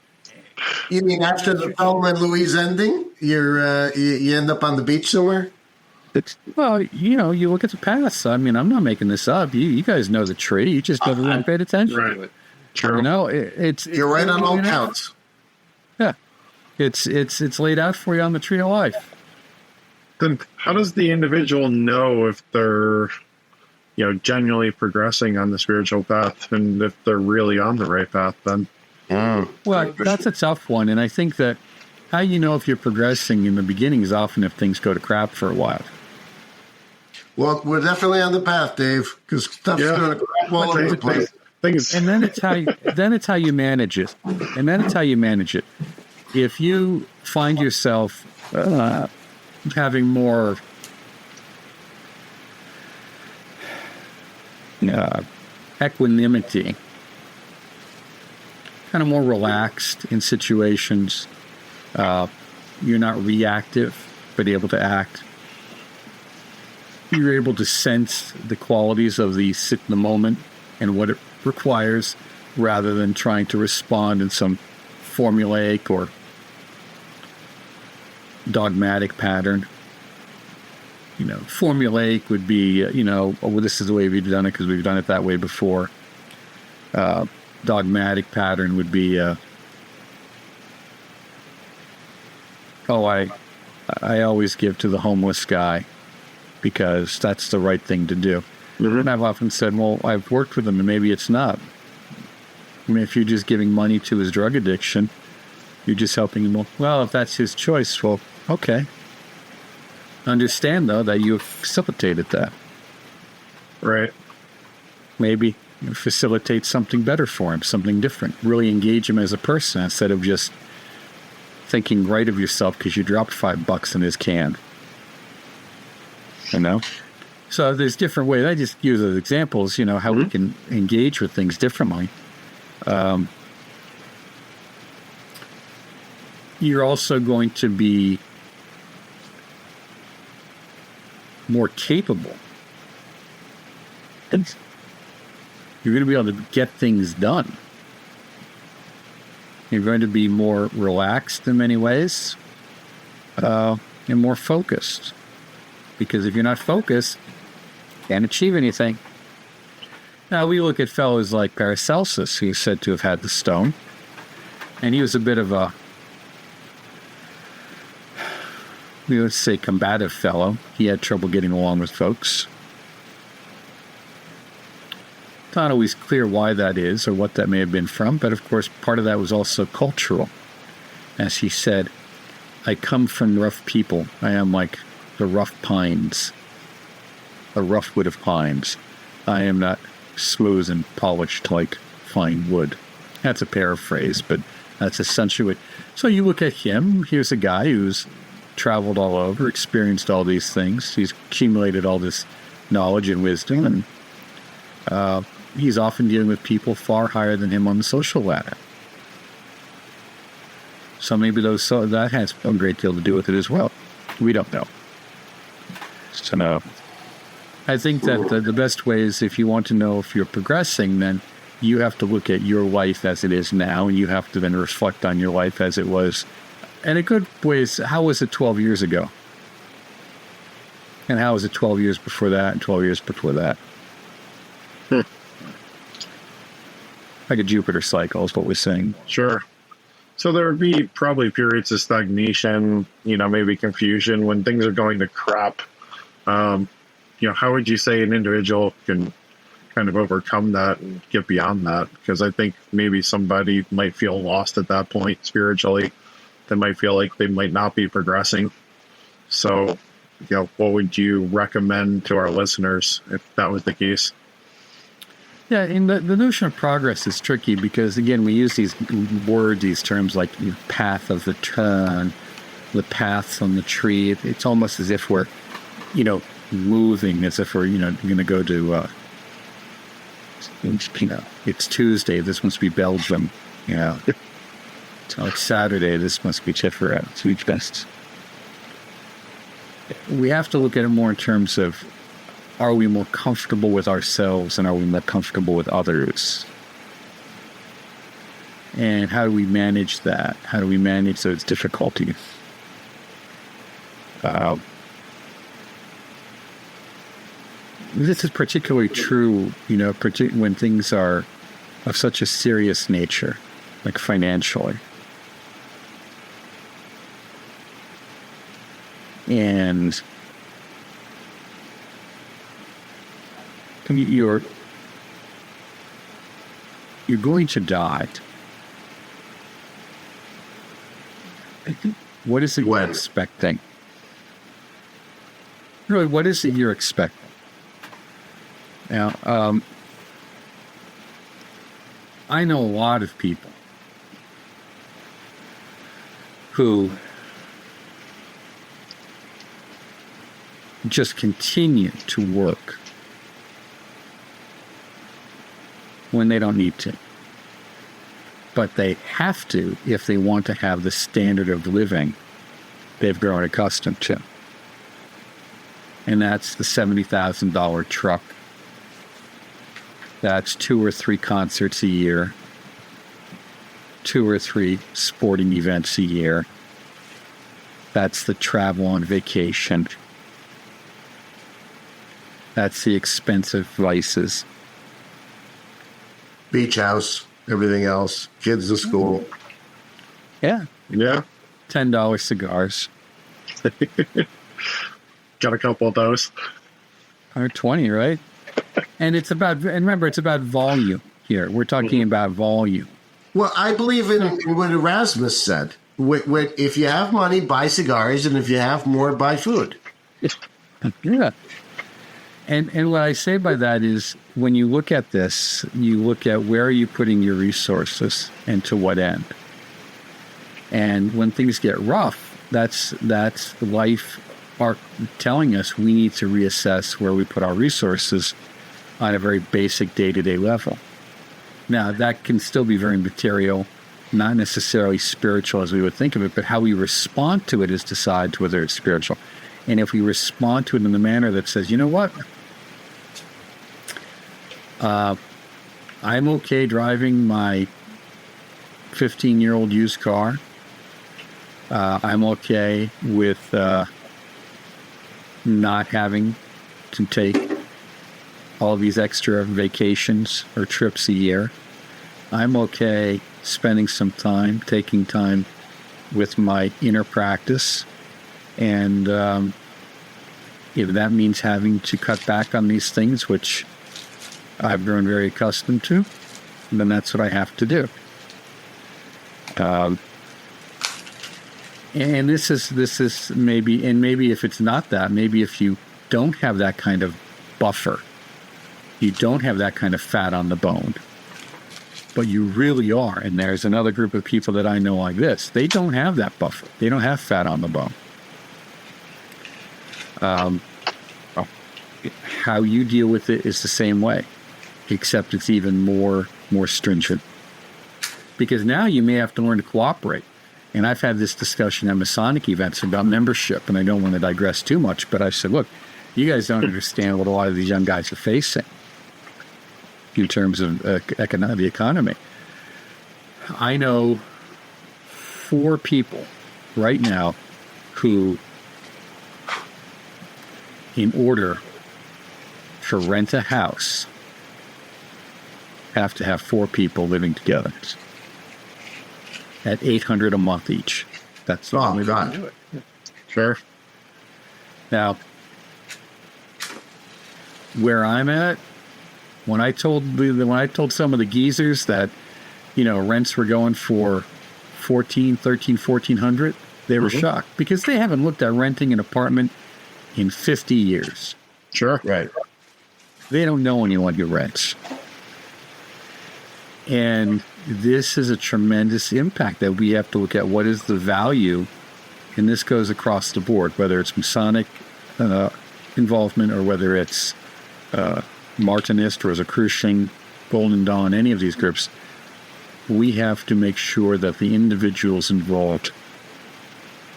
you mean after the Thelma and Louise ending, you end up on the beach somewhere? Well, you look at the past. I mean, I'm not making this up. You guys know the tree. You just never really paid attention to it. True. You're right on all counts. Yeah, it's laid out for you on the tree of life. Then how does the individual know if they're, genuinely progressing on the spiritual path, and if they're really on the right path? Then, well, that's a tough one, and I think that how you know if you're progressing in the beginning is often if things go to crap for a while. Well, we're definitely on the path, Dave, because stuff's going to crap all over the place. And then it's how you manage it. If you find yourself having more equanimity, kind of more relaxed in situations, you're not reactive, but able to act. You're able to sense the qualities of the sit in the moment and what it requires, rather than trying to respond in some formulaic or dogmatic pattern. Formulaic would be, well, this is the way we've done it because we've done it that way before. Dogmatic pattern would be, I always give to the homeless guy because that's the right thing to do. Mm-hmm. And I've often said, well, I've worked with them and maybe it's not. I mean, if you're just giving money to his drug addiction, you're just helping him. Well, if that's his choice, well, okay. Understand, though, that you have facilitated that. Right. Maybe facilitate something better for him, something different. Really engage him as a person instead of just thinking right of yourself because you dropped $5 in his can. You know? So there's different ways. I just use as examples, you know, how we can engage with things differently. You're also going to be more capable. And you're going to be able to get things done. You're going to be more relaxed in many ways, and more focused. Because if you're not focused, you can't achieve anything. Now, we look at fellows like Paracelsus, who's said to have had the stone. And he was a bit of a, we would say, combative fellow. He had trouble getting along with folks. Not always clear why that is or what that may have been from, but of course part of that was also cultural. As he said, I come from rough people. I am like the rough pines, a rough wood of pines. I am not smooth and polished like fine wood. That's a paraphrase, but that's essentially what. So you look at him, here's a guy who's traveled all over, experienced all these things. He's accumulated all this knowledge and wisdom, and he's often dealing with people far higher than him on the social ladder. So maybe that has a great deal to do with it as well. We don't know. So I think that the best way is, if you want to know if you're progressing, then you have to look at your life as it is now, and you have to then reflect on your life as it was. And a good way is, how was it 12 years ago? And how was it 12 years before that and 12 years before that? Like a Jupiter cycle is what we're saying. Sure. So there would be probably periods of stagnation, you know, maybe confusion when things are going to crap. You know, how would you say an individual can kind of overcome that and get beyond that? Because I think maybe somebody might feel lost at that point spiritually. They might feel like they might not be progressing. So, you know, what would you recommend to our listeners if that was the case? Yeah, and the notion of progress is tricky because, again, we use these words, these terms like the path of the turn, the paths on the tree. It's almost as if we're, you know, moving, as if we're, you know, going to go to, you know, it's Tuesday, this must be Belgium. You know, it's Saturday, this must be Tiferet. It's each best. We have to look at it more in terms of, are we more comfortable with ourselves and are we more comfortable with others? And how do we manage that? How do we manage those difficulties? This is particularly true, you know, when things are of such a serious nature, like financially. And you're going to die. What is it you're expecting? Really, what is it you're expecting? Now, I know a lot of people who just continue to work when they don't need to. But they have to if they want to have the standard of living they've grown accustomed to. And that's the $70,000 truck. That's 2 or 3 concerts a year, 2 or 3 sporting events a year. That's the travel on vacation. That's the expensive vices. Beach house, everything else, kids to school. Yeah. Yeah. $10 cigars. Got a couple of those. Or 20, right? And remember, it's about volume. here. We're talking about volume. Well, I believe in what Erasmus said. If you have money, buy cigars, and if you have more, buy food. Yeah. And what I say by that is, when you look at this, you look at where are you putting your resources and to what end. And when things get rough, that's life telling us we need to reassess where we put our resources on a very basic day-to-day level. Now, that can still be very material, not necessarily spiritual as we would think of it, but how we respond to it is decides whether it's spiritual. And if we respond to it in the manner that says, you know what, I'm okay driving my 15-year-old used car. I'm okay with not having to take all these extra vacations or trips a year. I'm okay spending some time, taking time with my inner practice. And if that means having to cut back on these things, which I've grown very accustomed to, then that's what I have to do. And this is maybe if it's not that, maybe if you don't have that kind of buffer, you don't have that kind of fat on the bone, but you really are. And there's another group of people that I know like this. They don't have that buffer. They don't have fat on the bone. How you deal with it is the same way, except it's even more stringent. Because now you may have to learn to cooperate. And I've had this discussion at Masonic events about membership, and I don't want to digress too much, but I said, look, you guys don't understand what a lot of these young guys are facing in terms of the economy. I know 4 people right now who, in order to rent a house, have to have 4 people living together at $800 a month each. That's the only way to do it. Sure. Now, where I'm at, when I told some of the geezers that, rents were going for $1,400, they were shocked because they haven't looked at renting an apartment in 50 years. Sure. Right. They don't know anyone who rents. And this is a tremendous impact that we have to look at. What is the value? And this goes across the board, whether it's Masonic involvement or whether it's Martinist, Rosicrucian, Golden Dawn, any of these groups. We have to make sure that the individuals involved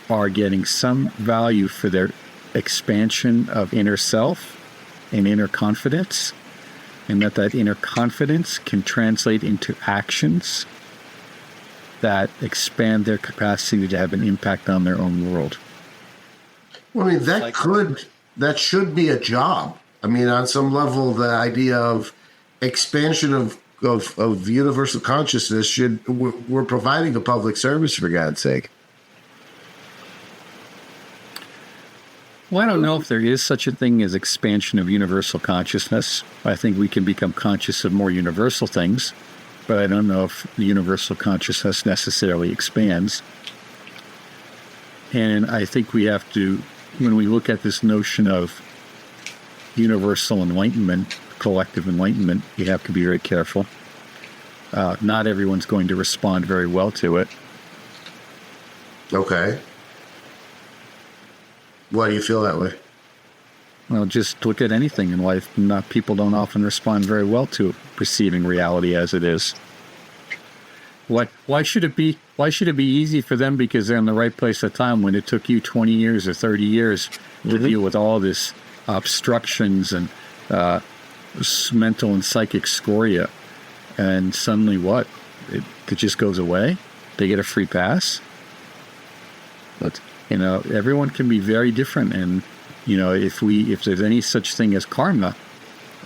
are getting some value for their expansion of inner self and inner confidence, and that inner confidence can translate into actions that expand their capacity to have an impact on their own world. Well, I mean, that should be a job. I mean, on some level, the idea of expansion of universal consciousness we're providing a public service, for God's sake. Well, I don't know if there is such a thing as expansion of universal consciousness. I think we can become conscious of more universal things, but I don't know if the universal consciousness necessarily expands. And I think we have to, when we look at this notion of universal enlightenment, collective enlightenment, we have to be very careful. Not everyone's going to respond very well to it. Okay. Why do you feel that way? Well, just look at anything in life. People don't often respond very well to perceiving reality as it is. Why should it be easy for them because they're in the right place at the time when it took you 20 years or 30 years to deal with all this obstructions and mental and psychic scoria, and suddenly what? It just goes away? They get a free pass? But everyone can be very different, and if there's any such thing as karma,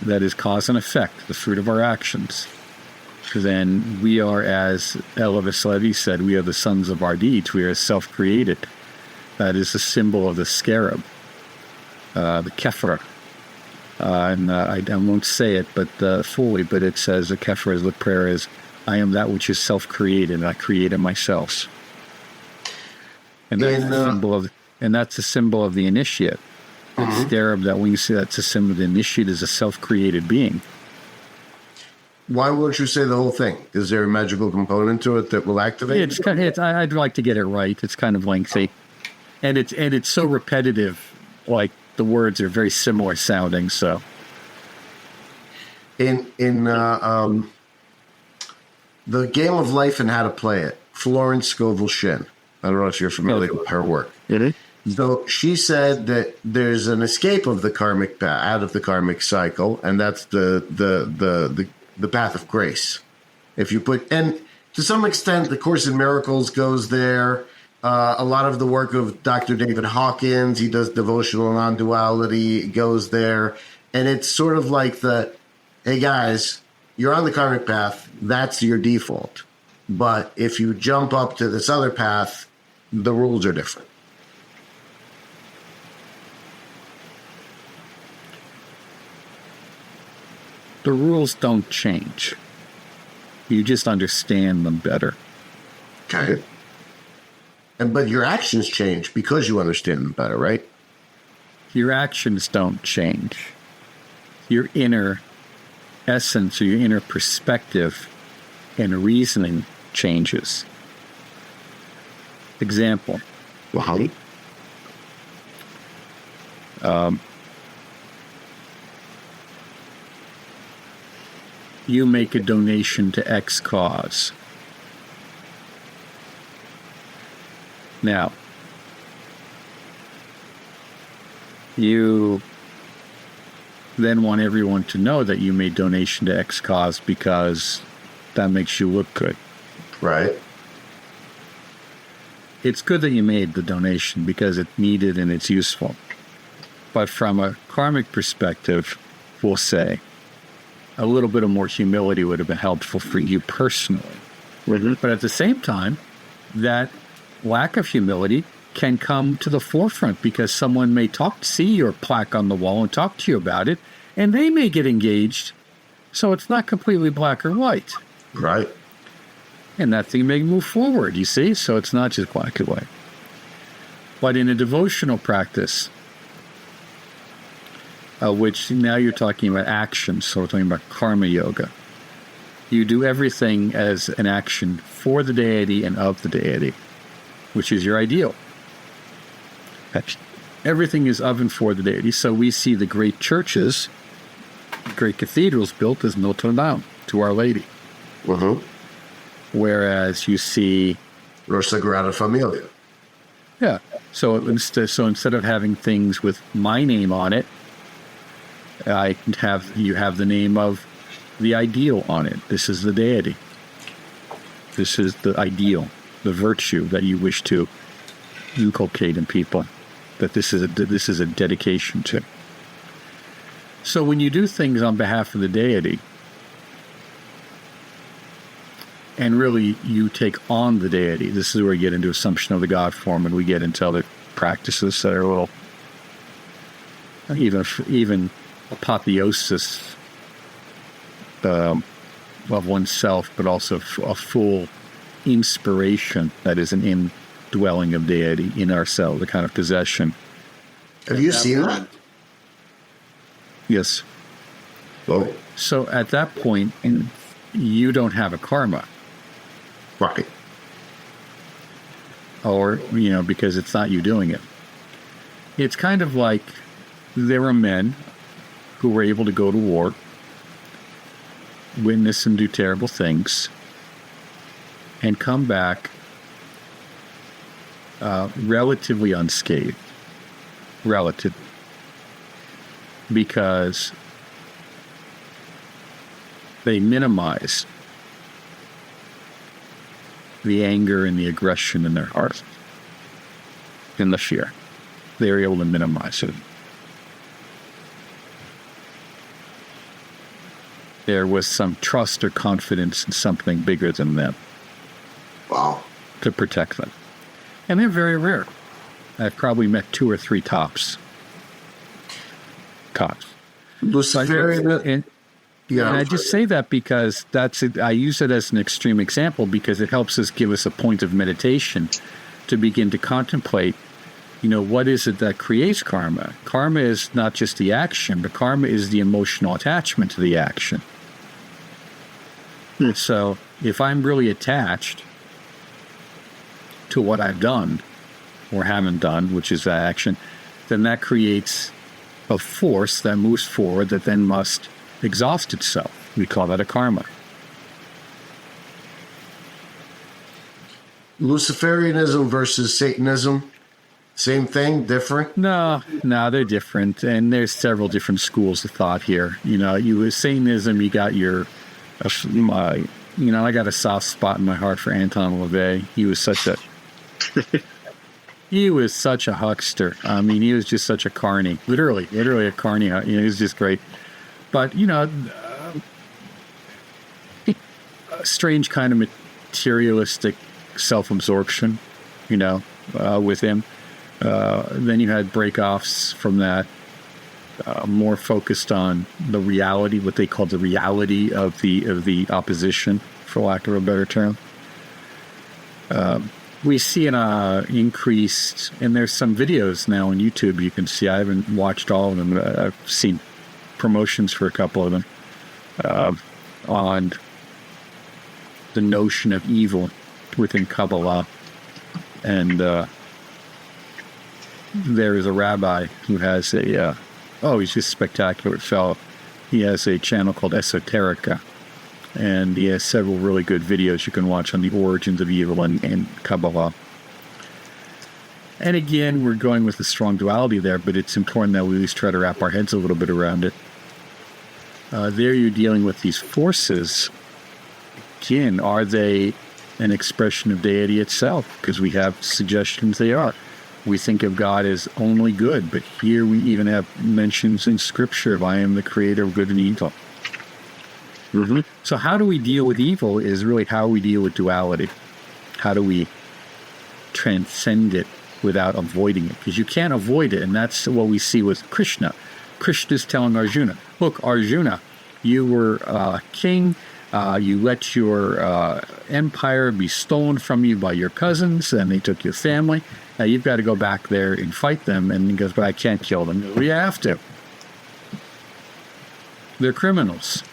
that is cause and effect, the fruit of our actions. Then we are, as Elvis Levi said, we are the sons of our deeds. We are self-created. That is the symbol of the scarab, the Kefra, I won't say it, but fully. But it says the Kepharistic prayer is, "I am that which is self-created, and I created myself." And that's the symbol of, and that's the symbol of the initiate. The scarab that when you see that's a symbol of the initiate is a self-created being. Why won't you say the whole thing? Is there a magical component to it that will activate? Yeah, it's kind of, I'd like to get it right. It's kind of lengthy, and it's so repetitive. Like the words are very similar sounding. So in The Game of Life and How to Play It, Florence Scovel Shinn. I don't know if you're familiar with her work. So she said that there's an escape of the karmic out of the karmic cycle, and that's the path of grace. If you put, and to some extent, the Course in Miracles goes there. A lot of the work of Dr. David Hawkins, he does devotional non-duality, goes there, and it's sort of like hey guys, you're on the karmic path. That's your default. But if you jump up to this other path, the rules are different. the rules don't change. You just understand them better. Okay. But your actions change because you understand them better, right? Your actions don't change. Your inner essence or your inner perspective and reasoning changes. Example. Wow. You make a donation to X cause. Now, you then want everyone to know that you made donation to X cause because that makes you look good. Right. It's good that you made the donation because it's needed and it's useful. But from a karmic perspective, we'll say, a little bit of more humility would have been helpful for you personally. Mm-hmm. But at the same time, that lack of humility can come to the forefront because someone may see your plaque on the wall and talk to you about it, and they may get engaged. So it's not completely black or white. Right. And that thing may move forward, you see? So it's not just black and white. But in a devotional practice, which now you're talking about action, so we're talking about karma yoga. You do everything as an action for the deity and of the deity, which is your ideal. Everything is of and for the deity. So we see the great churches, great cathedrals built as Notre Dame to Our Lady. Mm-hmm. Whereas you see Sagrada Familia. Yeah. So instead of having things with my name on it, you have the name of the ideal on it. This is the deity. This is the ideal, the virtue that you wish to inculcate in people. That this is a dedication to. So when you do things on behalf of the deity, and really you take on the deity, this is where we get into assumption of the God form, and we get into other practices that are a little even apotheosis of oneself, but also a full inspiration that is an indwelling of deity in ourselves, the kind of possession. Have you seen that? Yes. Oh. So at that point, you don't have a karma. Right. Or, because it's not you doing it. It's kind of like there are men who were able to go to war, witness and do terrible things, and come back relatively unscathed. Relative. Because they minimize the anger and the aggression in their hearts, and the fear. They are able to minimize it. There was some trust or confidence in something bigger than them. Wow. To protect them. And they're very rare. I've probably met 2 or 3 tops. Luciferian. And I just say that because I use it as an extreme example because it helps us give us a point of meditation to begin to contemplate, what is it that creates karma? Karma is not just the action, but karma is the emotional attachment to the action. So if I'm really attached to what I've done or haven't done, which is that action, then that creates a force that moves forward that then must exhaust itself. We call that a karma. Luciferianism versus Satanism, same thing, different? No, they're different, and there's several different schools of thought here. With Satanism, you got your, I got a soft spot in my heart for Anton LaVey. He was such a huckster. I mean, he was just such a carny, literally a carny. He was just great. But, a strange kind of materialistic self-absorption, with him. Then you had break-offs from that, more focused on the reality, what they called the reality of the opposition, for lack of a better term. We see an increased, and there's some videos now on YouTube you can see. I haven't watched all of them, but I've seen promotions for a couple of them on the notion of evil within Kabbalah. And there is a rabbi who has he's just a spectacular fellow. He has a channel called Esoterica, and he has several really good videos you can watch on the origins of evil and Kabbalah. And again, we're going with a strong duality there, but it's important that we at least try to wrap our heads a little bit around it. There you're dealing with these forces. Again, are they an expression of deity itself? Because we have suggestions they are. We think of God as only good, but here we even have mentions in Scripture of I am the creator of good and evil. Mm-hmm. So how do we deal with evil is really how we deal with duality. How do we transcend it without avoiding it? Because you can't avoid it, and that's what we see with Krishna. Krishna's telling Arjuna, look, Arjuna, you were king, you let your empire be stolen from you by your cousins, and they took your family. Now you've got to go back there and fight them. And he goes, but I can't kill them. We have to. They're criminals.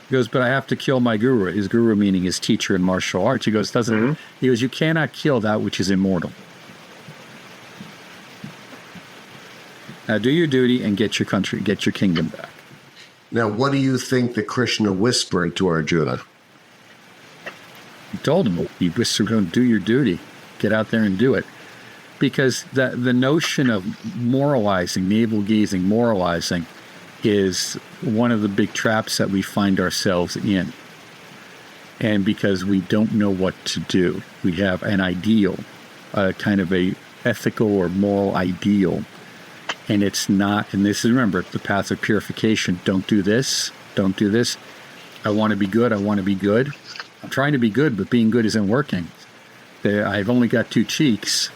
He goes, but I have to kill my guru. His guru meaning his teacher in martial arts. He goes, doesn't. Mm-hmm. He goes, you cannot kill that which is immortal. Now do your duty and get your country, get your kingdom back. Now, what do you think that Krishna whispered to Arjuna? He told him, he whispered, do your duty. Get out there and do it. Because the notion of moralizing, navel-gazing moralizing, is one of the big traps that we find ourselves in. And because we don't know what to do. We have an ideal, kind of a ethical or moral ideal. And it's not, and this is, remember, the path of purification. Don't do this. Don't do this. I want to be good. I want to be good. I'm trying to be good, but being good isn't working. I've only got two cheeks.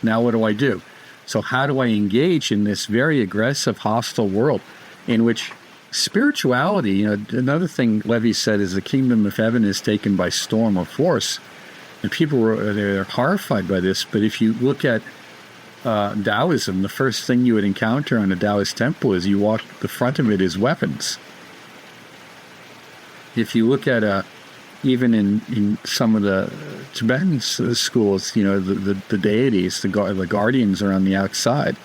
Now what do I do? So how do I engage in this very aggressive, hostile world in which spirituality, another thing Levi said is the kingdom of heaven is taken by storm or force. And people they're horrified by this. But if you look at Taoism, the first thing you would encounter on a Taoist temple is you walk, the front of it is weapons. If you look at even in some of the Tibetan schools, the deities, the guardians are on the outside.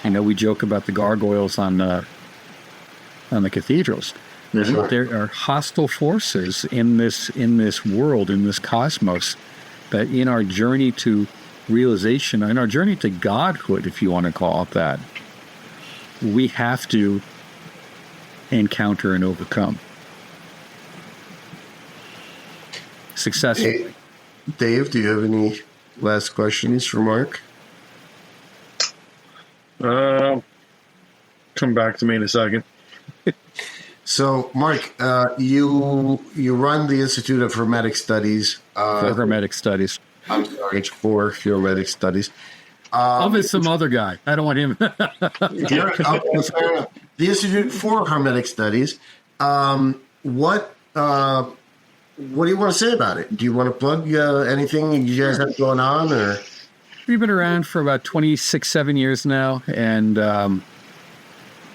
We joke about the gargoyles on the cathedrals. Mm-hmm. There are hostile forces in this world, in this cosmos, that in our journey to realization, in our journey to godhood, if you want to call it that, we have to encounter and overcome successfully. Dave, do you have any last questions for Mark? Come back to me in a second. So, Mark, you run the Institute of Hermetic Studies. For Hermetic Studies. I'm sorry, for Hermetic Studies. Of is some other guy. I don't want him. The Institute for Hermetic Studies. What do you want to say about it? Do you want to plug anything you guys have going on? Or We've been around for about 7 years now, and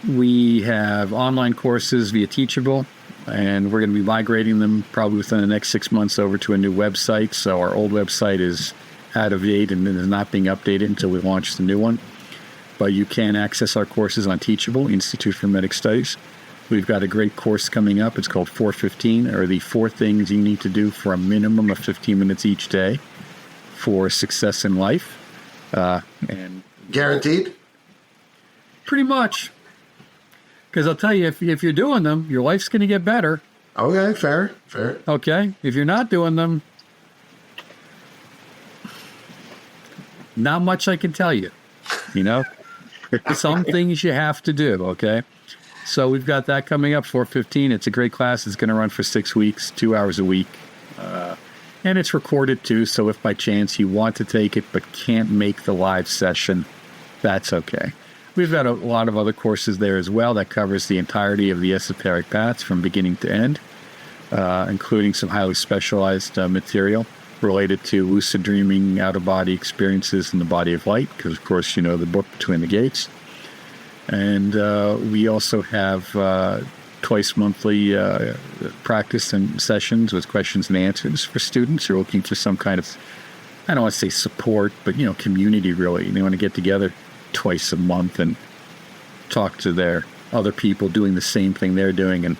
we have online courses via Teachable, and we're going to be migrating them probably within the next 6 months over to a new website. So our old website is out of date and is not being updated until we launch the new one. But you can access our courses on Teachable, Institute for Hermetic Studies. We've got a great course coming up. It's called 415, or the 4 things you need to do for a minimum of 15 minutes each day for success in life. And guaranteed? Pretty much. Because I'll tell you, if you're doing them, your life's going to get better. Okay, fair. Okay? If you're not doing them, not much I can tell you. You know? Some things you have to do, okay? So we've got that coming up, 4:15. It's a great class. It's going to run for 6 weeks, 2 hours a week. And it's recorded too, so if by chance you want to take it but can't make the live session, that's okay. We've got a lot of other courses there as well that covers the entirety of the esoteric paths from beginning to end, including some highly specialized material related to lucid dreaming, out-of-body experiences in the body of light, because, of course, you know the book Between the Gates. And we also have twice monthly practice and sessions with questions and answers for students who are looking for some kind of, I don't want to say support, but, you know, community, really. They want to get together twice a month and talk to their other people doing the same thing they're doing and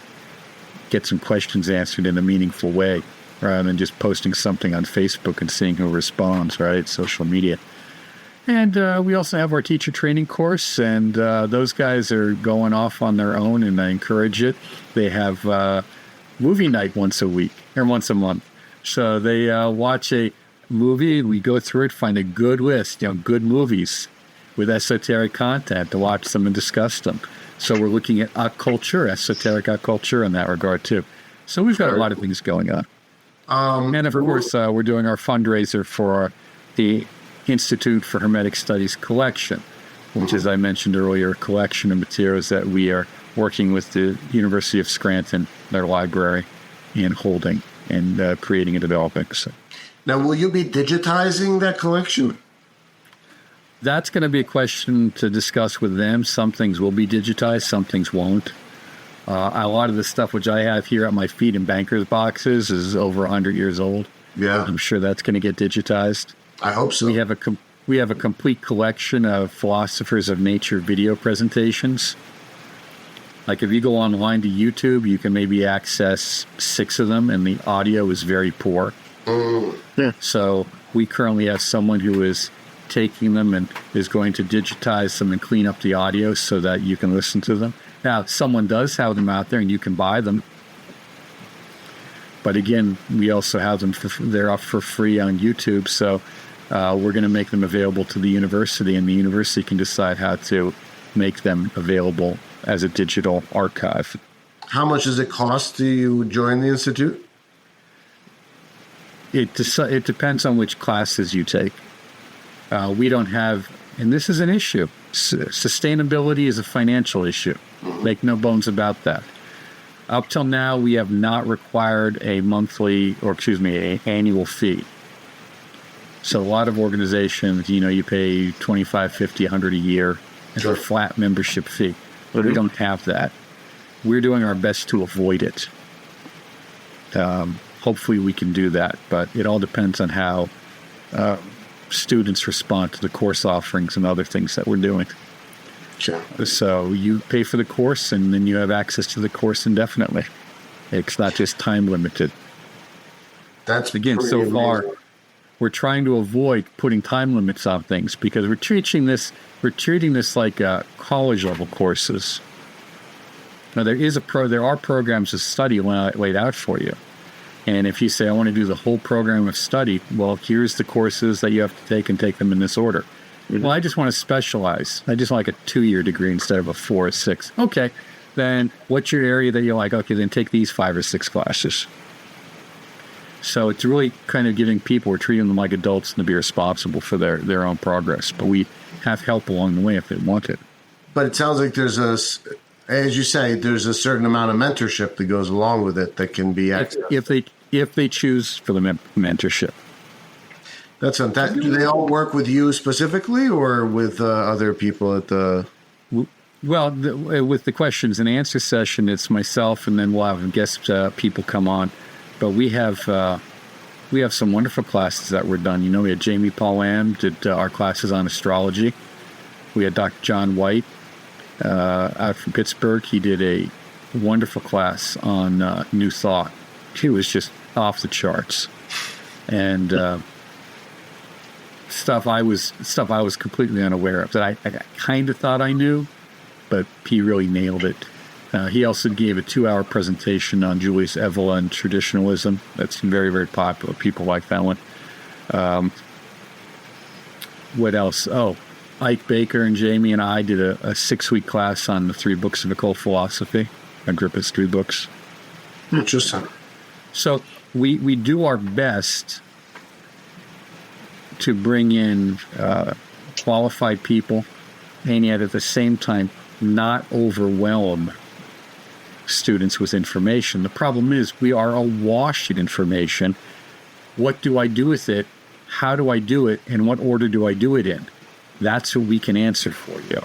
get some questions answered in a meaningful way, rather than just posting something on Facebook and seeing who responds, right? Social media. And we also have our teacher training course, and those guys are going off on their own, and I encourage it. They have movie night once a week, or once a month. So they watch a movie, we go through it, find a good list, good movies with esoteric content to watch them and discuss them. So we're looking at occulture, esoteric occulture in that regard too. So we've got a lot of things going on. And of course, we're doing our fundraiser for the Institute for Hermetic Studies collection, which, as I mentioned earlier, a collection of materials that we are working with the University of Scranton, their library, and holding and creating and developing. So, now, will you be digitizing that collection? That's going to be a question to discuss with them. Some things will be digitized, some things won't. A lot of the stuff which I have here at my feet in bankers' boxes is over 100 years old. Yeah. I'm sure that's going to get digitized. I hope so. We have a complete collection of philosophers of nature video presentations. Like if you go online to YouTube, you can maybe access 6 of them, and the audio is very poor. Yeah. So we currently have someone who is taking them and is going to digitize them and clean up the audio so that you can listen to them. Now, someone does have them out there, and you can buy them. But again, we also have them, they're up for free on YouTube, so we're going to make them available to the university, and the university can decide how to make them available as a digital archive. How much does it cost to join the Institute? It depends on which classes you take. We don't have, and this is an issue, sustainability is a financial issue. Make no bones about that. Up till now, we have not required an annual fee. So a lot of organizations, you pay $25, $50, $100 a year as a flat membership fee. But we don't have that. We're doing our best to avoid it. Hopefully we can do that, but it all depends on how students respond to the course offerings and other things that we're doing. Sure. So you pay for the course, and then you have access to the course indefinitely. It's not just time limited. That's again, so amazing. far, we're trying to avoid putting time limits on things because we're treating this like college level courses. Now there are programs of study laid out for you. And if you say, I want to do the whole program of study, well, here's the courses that you have to take and take them in this order. Mm-hmm. Well, I just want to specialize. I just like a 2-year degree instead of a 4 or 6. Okay, then what's your area that you like? Okay, then take these 5 or 6 classes. So it's really kind of giving people, we're treating them like adults and to be responsible for their own progress. But we have help along the way if they want it. But it sounds like there's as you say, there's a certain amount of mentorship that goes along with it that can be accessed. If they choose for the mentorship. That's fantastic. Do they all work with you specifically or with other people at the... Well, with the questions and answer session, it's myself, and then we'll have guest people come on. But we have some wonderful classes that were done. You know, we had Jamie Paulan did our classes on astrology. We had Dr. John White out from Pittsburgh. He did a wonderful class on New Thought. He was just off the charts, and stuff I was completely unaware of that I kind of thought I knew, but he really nailed it. He also gave a 2-hour presentation on Julius Evola and traditionalism. That's very, very popular. People like that one. What else? Oh, Ike Baker and Jamie and I did a 6-week class on the 3 books of occult philosophy, Agrippa's 3 books. Interesting. So we do our best to bring in qualified people, and yet at the same time not overwhelm students with information. The problem is we are awash in information. What do I do with it? How do I do it? And what order do I do it in? That's what we can answer for you.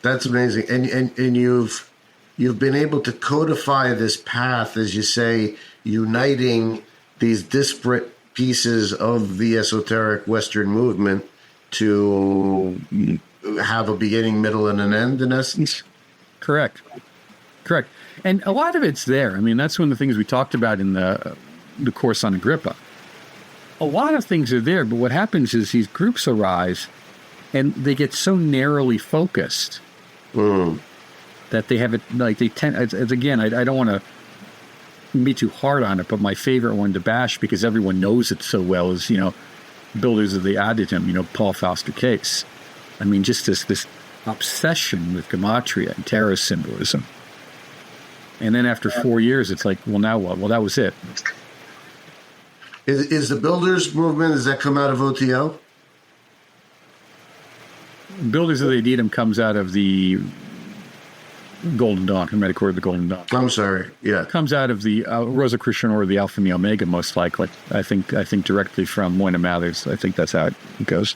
That's amazing. And you've been able to codify this path, as you say, uniting these disparate pieces of the esoteric Western movement to have a beginning, middle, and an end, in essence? Correct. And a lot of it's there. I mean, that's one of the things we talked about in the course on Agrippa. A lot of things are there, but what happens is these groups arise and they get so narrowly focused that they have it, like they tend, it's again, I don't want to be too hard on it, but my favorite one to bash, because everyone knows it so well, is, Builders of the Adytum, Paul Foster Case. I mean, just this obsession with gematria and tarot symbolism. And then after 4 years, it's like, well, now what? Well, that was it. Is the Builders movement, does that come out of OTO? Builders of the Adytum comes out of the Golden Dawn, Hermetic Order of the Golden Dawn. I'm sorry, yeah. Comes out of the Rosicrucian Order of the Alpha and the Omega, most likely. I think directly from Moyna Mathers. I think that's how it goes.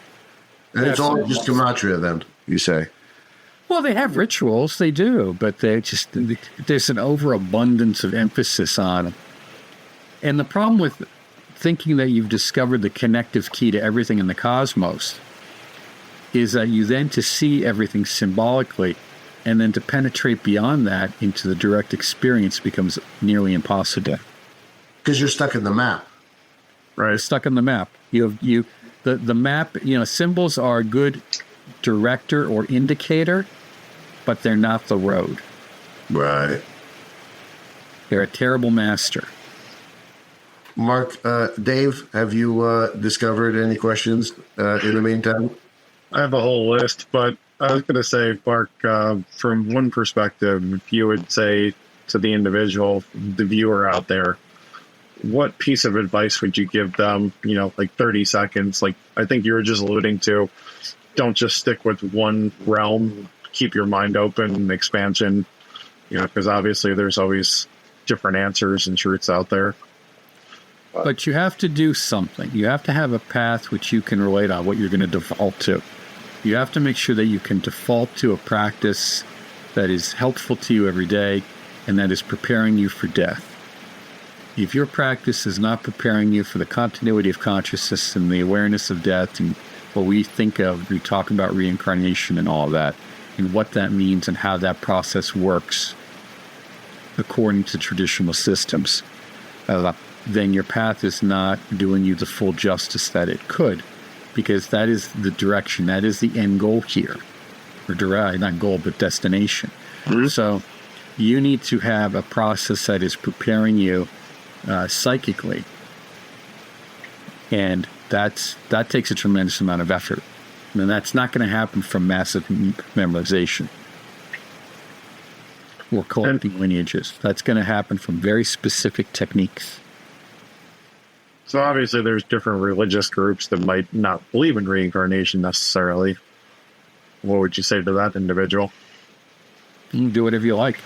And it's all just gematria, then, you say? Well, they have rituals, they do, but there's an overabundance of emphasis on them. And the problem with thinking that you've discovered the connective key to everything in the cosmos is that you then to see everything symbolically, and then to penetrate beyond that into the direct experience becomes nearly impossible. Because you're stuck in the map. Right. Stuck in the map. The map, symbols are a good director or indicator, but they're not the road. Right. They're a terrible master. Mark, Dave, have you discovered any questions in the meantime? I have a whole list, but I was going to say, Mark, from one perspective, if you would say to the individual, the viewer out there, what piece of advice would you give them, like 30 seconds? Like, I think you were just alluding to, don't just stick with one realm, keep your mind open and expansion, because obviously there's always different answers and truths out there. But you have to do something. You have to have a path which you can relate on, what you're going to default to. You have to make sure that you can default to a practice that is helpful to you every day and that is preparing you for death. If your practice is not preparing you for the continuity of consciousness and the awareness of death and what we think of, we talk about reincarnation and all of that, and what that means and how that process works according to traditional systems, then your path is not doing you the full justice that it could, because that is the direction, that is the end goal here, or not goal, but destination. Mm-hmm. So you need to have a process that is preparing you psychically, and that takes a tremendous amount of effort, and that's not going to happen from massive memorization or collecting lineages. That's going to happen from very specific techniques. So obviously there's different religious groups that might not believe in reincarnation necessarily. What would you say to that individual? You can do whatever you like.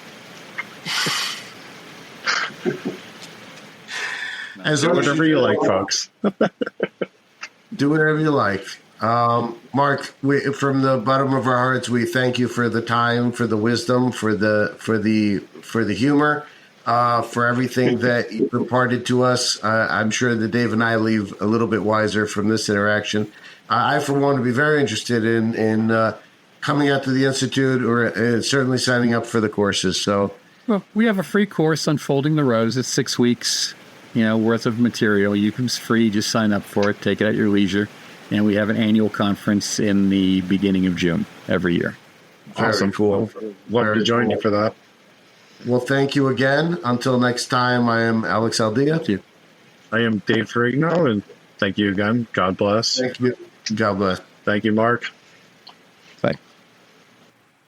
As long as Whatever you like, folks. do whatever you like. Mark, from the bottom of our hearts, we thank you for the time, for the wisdom, for the humor, for everything that you imparted to us. I'm sure that Dave and I leave a little bit wiser from this interaction. I, for one, would be very interested in coming out to the Institute, or certainly signing up for the courses. So, Well, we have a free course, Unfolding the Rose. It's 6 weeks, worth of material. It's free. Just sign up for it. Take it at your leisure. And we have an annual conference in the beginning of June every year. Awesome. Cool. Love to join you for that. Well, thank you again. Until next time, I am Alex Aldea. Thank you. I am Dave Ferrigno, and thank you again. God bless. Thank you. God bless. Thank you, Mark.